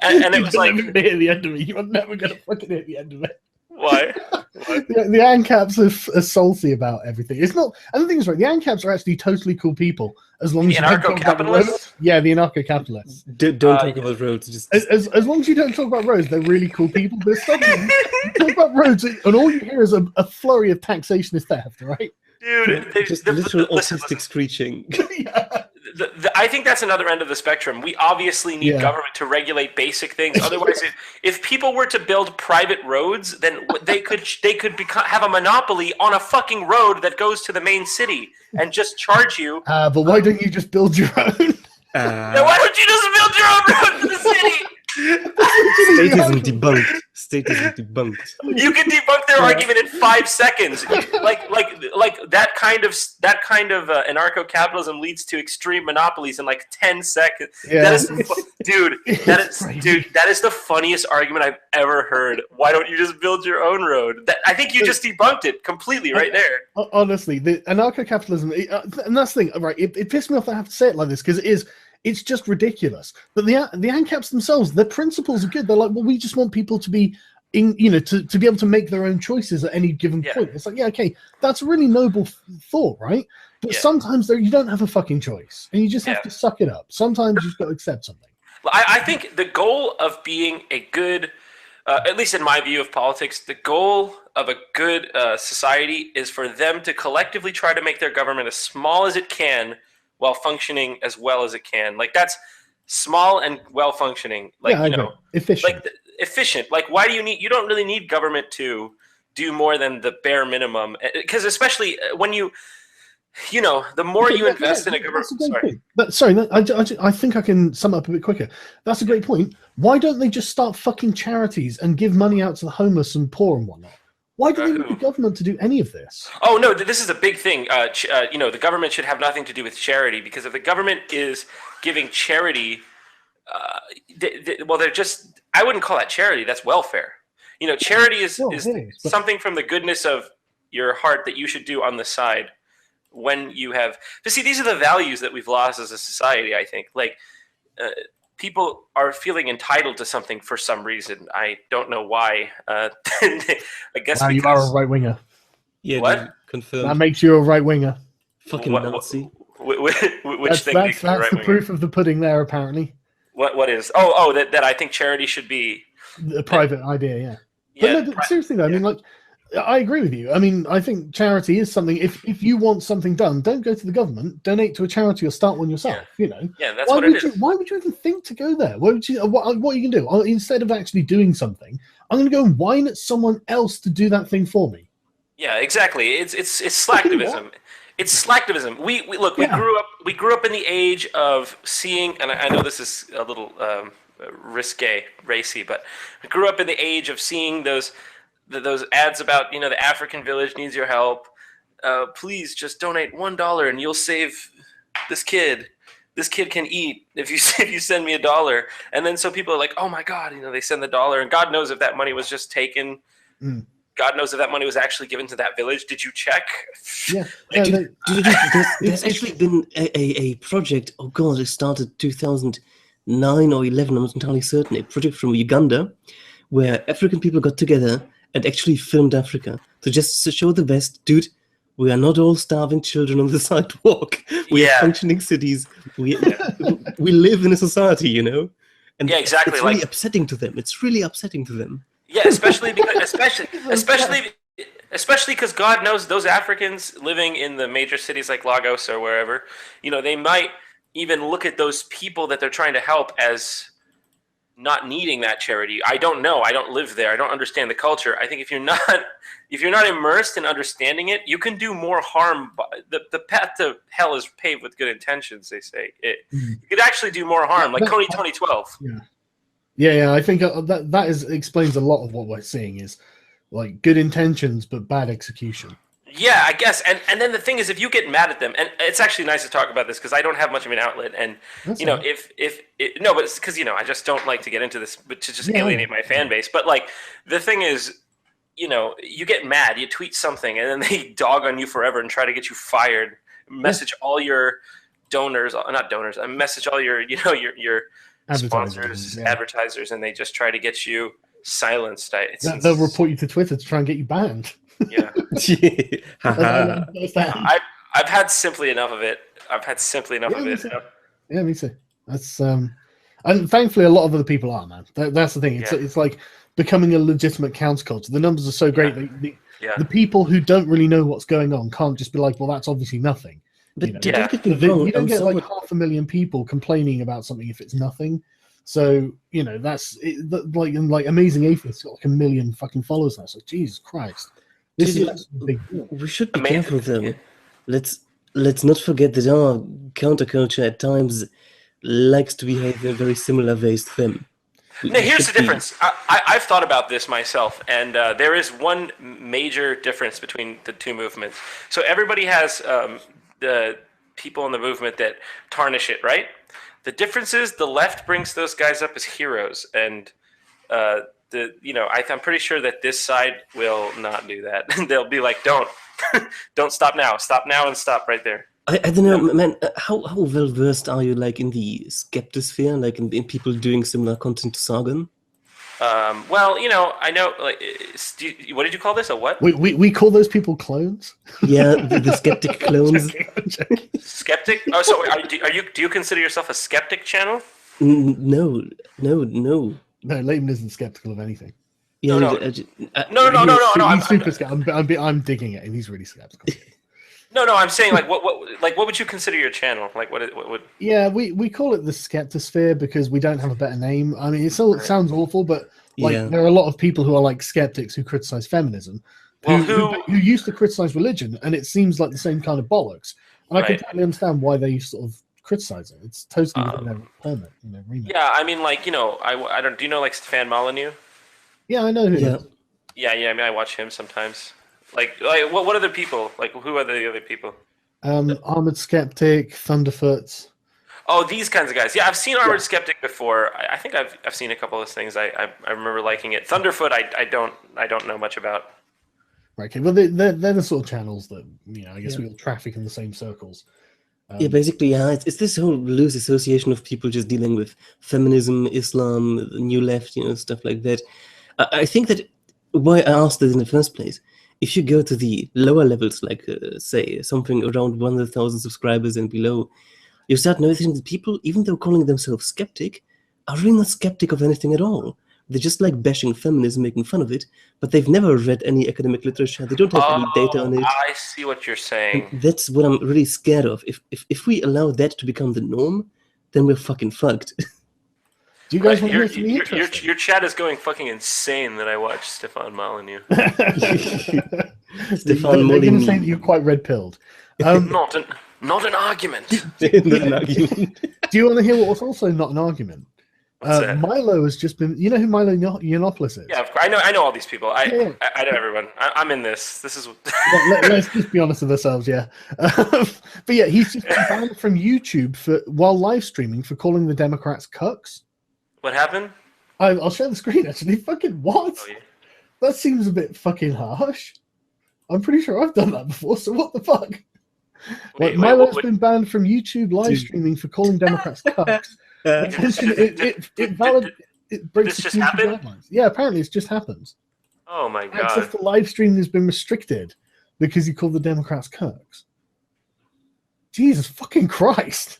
and it was like never hit the end of it. You are never gonna fucking hit the end of it. Why? The ANCAPs are salty about everything. It's not, and the thing is, right, the ANCAPs are actually totally cool people as long as you don't talk about the roads. Yeah, the anarcho-capitalists. Don't talk about roads. Just as long as you don't talk about roads, they're really cool people. But suddenly, you talk about roads, and all you hear is a flurry of taxation is theft, right? Dude, just literal autistic screeching. Yeah. I think that's another end of the spectrum. We obviously need government to regulate basic things. Otherwise, if people were to build private roads, then they could have a monopoly on a fucking road that goes to the main city and just charge you. But why don't you just build your own? Now, why don't you just build your own road to the city? Statism debunked. Statism debunked. You can debunk their argument in 5 seconds. Like that kind of anarcho-capitalism leads to extreme monopolies in like 10 seconds. Yeah. That is the funniest argument I've ever heard. Why don't you just build your own road? I think you just debunked it completely right there. Honestly, the anarcho-capitalism, and that's the thing, right? It pissed me off that I have to say it like this because it's just ridiculous. But the ANCAPs themselves, their principles are good. They're like, well, we just want people to be to be able to make their own choices at any given point. It's like, yeah, okay, that's a really noble thought, right? But sometimes you don't have a fucking choice, and you just have to suck it up. Sometimes you've got to accept something. Well, I think the goal of being a good, at least in my view of politics, the goal of a good society is for them to collectively try to make their government as small as it can while functioning as well as it can. Like that's small and well functioning. Like efficient. Like efficient. Like why do you don't really need government to do more than the bare minimum? Because especially when the more you invest in a government. I think I can sum up a bit quicker. That's a great point. Why don't they just start fucking charities and give money out to the homeless and poor and whatnot? Why do they need the government to do any of this? Oh, no, this is a big thing. The government should have nothing to do with charity, because if the government is giving charity, they're just, I wouldn't call that charity. That's welfare. Charity is something from the goodness of your heart that you should do on the side when you have, but see, these are the values that we've lost as a society, I think. Like, people are feeling entitled to something for some reason. I don't know why. I guess because you are a right winger. Yeah, what? Confirmed. That makes you a right winger. Fucking Nazi. Which thing that's the proof of the pudding there, apparently. What is? That I think charity should be a private idea. Yeah. But no, seriously though, I mean, like, I agree with you. I mean, I think charity is something. If you want something done, don't go to the government. Donate to a charity or start one yourself. Yeah, that's what it is. Why would you even think to go there? What are you going to do? Instead of actually doing something, I'm going to go and whine at someone else to do that thing for me. Yeah, exactly. It's slacktivism. It's slacktivism. We grew up in the age of seeing, and I know this is a little risque, racy, but I grew up in the age of seeing those ads about, the African village needs your help. Please just donate $1 and you'll save this kid. This kid can eat if you send me $1. And then so people are like, oh my God, they send the $1, and God knows if that money was just taken. God knows if that money was actually given to that village. Did you check? Yeah. There's actually been a project, oh God, it started 2009 or 11, I'm not entirely certain, a project from Uganda where African people got together and actually filmed Africa to show the West, dude, we are not all starving children on the sidewalk. We are functioning cities. We live in a society, And yeah, exactly. It's really upsetting to them. It's really upsetting to them. Yeah, especially because God knows those Africans living in the major cities like Lagos or wherever, they might even look at those people that they're trying to help as not needing that charity. I don't know. I don't live there. I don't understand the culture. I think if you're not immersed in understanding it, you can do more harm. The path to hell is paved with good intentions, they say. You could actually do more harm, like Coney 2012. Yeah. I think that explains a lot of what we're seeing is like good intentions but bad execution. Yeah, I guess. And then the thing is, if you get mad at them, and it's actually nice to talk about this because I don't have much of an outlet, and but it's because I just don't like to get into this, but to just alienate my fan base. But like the thing is, you get mad, you tweet something, and then they dog on you forever and try to get you fired. Message all your message all your your sponsors, advertisers, and they just try to get you silenced. They'll report you to Twitter to try and get you banned. Yeah. I've had simply enough of it. Yeah, me too. That's and thankfully a lot of other people are, man. That's the thing. It's like becoming a legitimate counterculture. The numbers are so great. The people who don't really know what's going on can't just be like, well, that's obviously nothing. But you don't get like 500,000 people complaining about something if it's nothing. So that's like Amazing Atheist got like 1 million fucking followers now. So Jesus Christ. We should be careful though. Let's not forget that our counterculture at times likes to behave in a very similar ways to them. Now, here's the difference. I've thought about this myself, and there is one major difference between the two movements. So everybody has the people in the movement that tarnish it, right? The difference is the left brings those guys up as heroes, and I'm pretty sure that this side will not do that. They'll be like, don't stop now, and stop right there. I don't know, man. How well versed are you, like in the skeptosphere, like in people doing similar content to Sargon? Well, I know. Like, what did you call this? A what? We call those people clones. Yeah, the skeptic clones. Skeptic? Oh, so do you consider yourself a skeptic channel? No. No, Leighton isn't skeptical of anything. Yeah, no. He's super skeptical. I'm digging it, and he's really skeptical. No, I'm saying what would you consider your channel? Like what would? Yeah, we call it the Skeptosphere because we don't have a better name. I mean, it sounds awful, but there are a lot of people who are like skeptics who criticize feminism, who used to criticize religion, and it seems like the same kind of bollocks. And I can totally understand why they sort of criticize it. It's totally within their permit, remit. Yeah, I mean, like I don't. Do you know like Stefan Molyneux? Yeah, I know who. Yeah. I mean, I watch him sometimes. Like what other people? Like, who are the other people? Armored Skeptic, Thunderfoot. Oh, these kinds of guys. Yeah, I've seen Armored Skeptic before. I think I've seen a couple of things. I remember liking it. Thunderfoot, I don't know much about. Right. Okay. Well, they're the sort of channels that I guess we all traffic in the same circles. Basically, it's this whole loose association of people just dealing with feminism, Islam, the New Left, stuff like that. I think that why I asked this in the first place. If you go to the lower levels, like say something around 100,000 subscribers and below, you start noticing that people, even though calling themselves skeptic, are really not skeptic of anything at all. They're just like bashing feminism, making fun of it, but they've never read any academic literature. They don't have any data on it. I see what you're saying. And that's what I'm really scared of. If we allow that to become the norm, then we're fucking fucked. Do you guys want to hear something interesting? Your chat is going fucking insane that I watched Stefan Molyneux. Stefan Molyneux. They're going to say that you're quite red-pilled. Not an argument. Not an argument. Do you want to hear what was also not an argument? What's that? Milo has just been. You know who Milo Yiannopoulos is? Yeah, of course. I know all these people. I Yeah. know everyone. I'm in this. This is. Let's just be honest with ourselves, yeah. But yeah, he's just been banned from YouTube while live streaming for calling the Democrats cucks. What happened? I'll share the screen actually. Fucking what? Oh, yeah. That seems a bit fucking harsh. I'm pretty sure I've done that before. So what the fuck? Wait, Milo's been banned from YouTube live streaming for calling Democrats cucks. Did It breaks this the just happen? guidelines. Yeah, apparently it's just happened. Oh my Access god. to live stream has been restricted because he called the Democrats cucks. Jesus fucking Christ.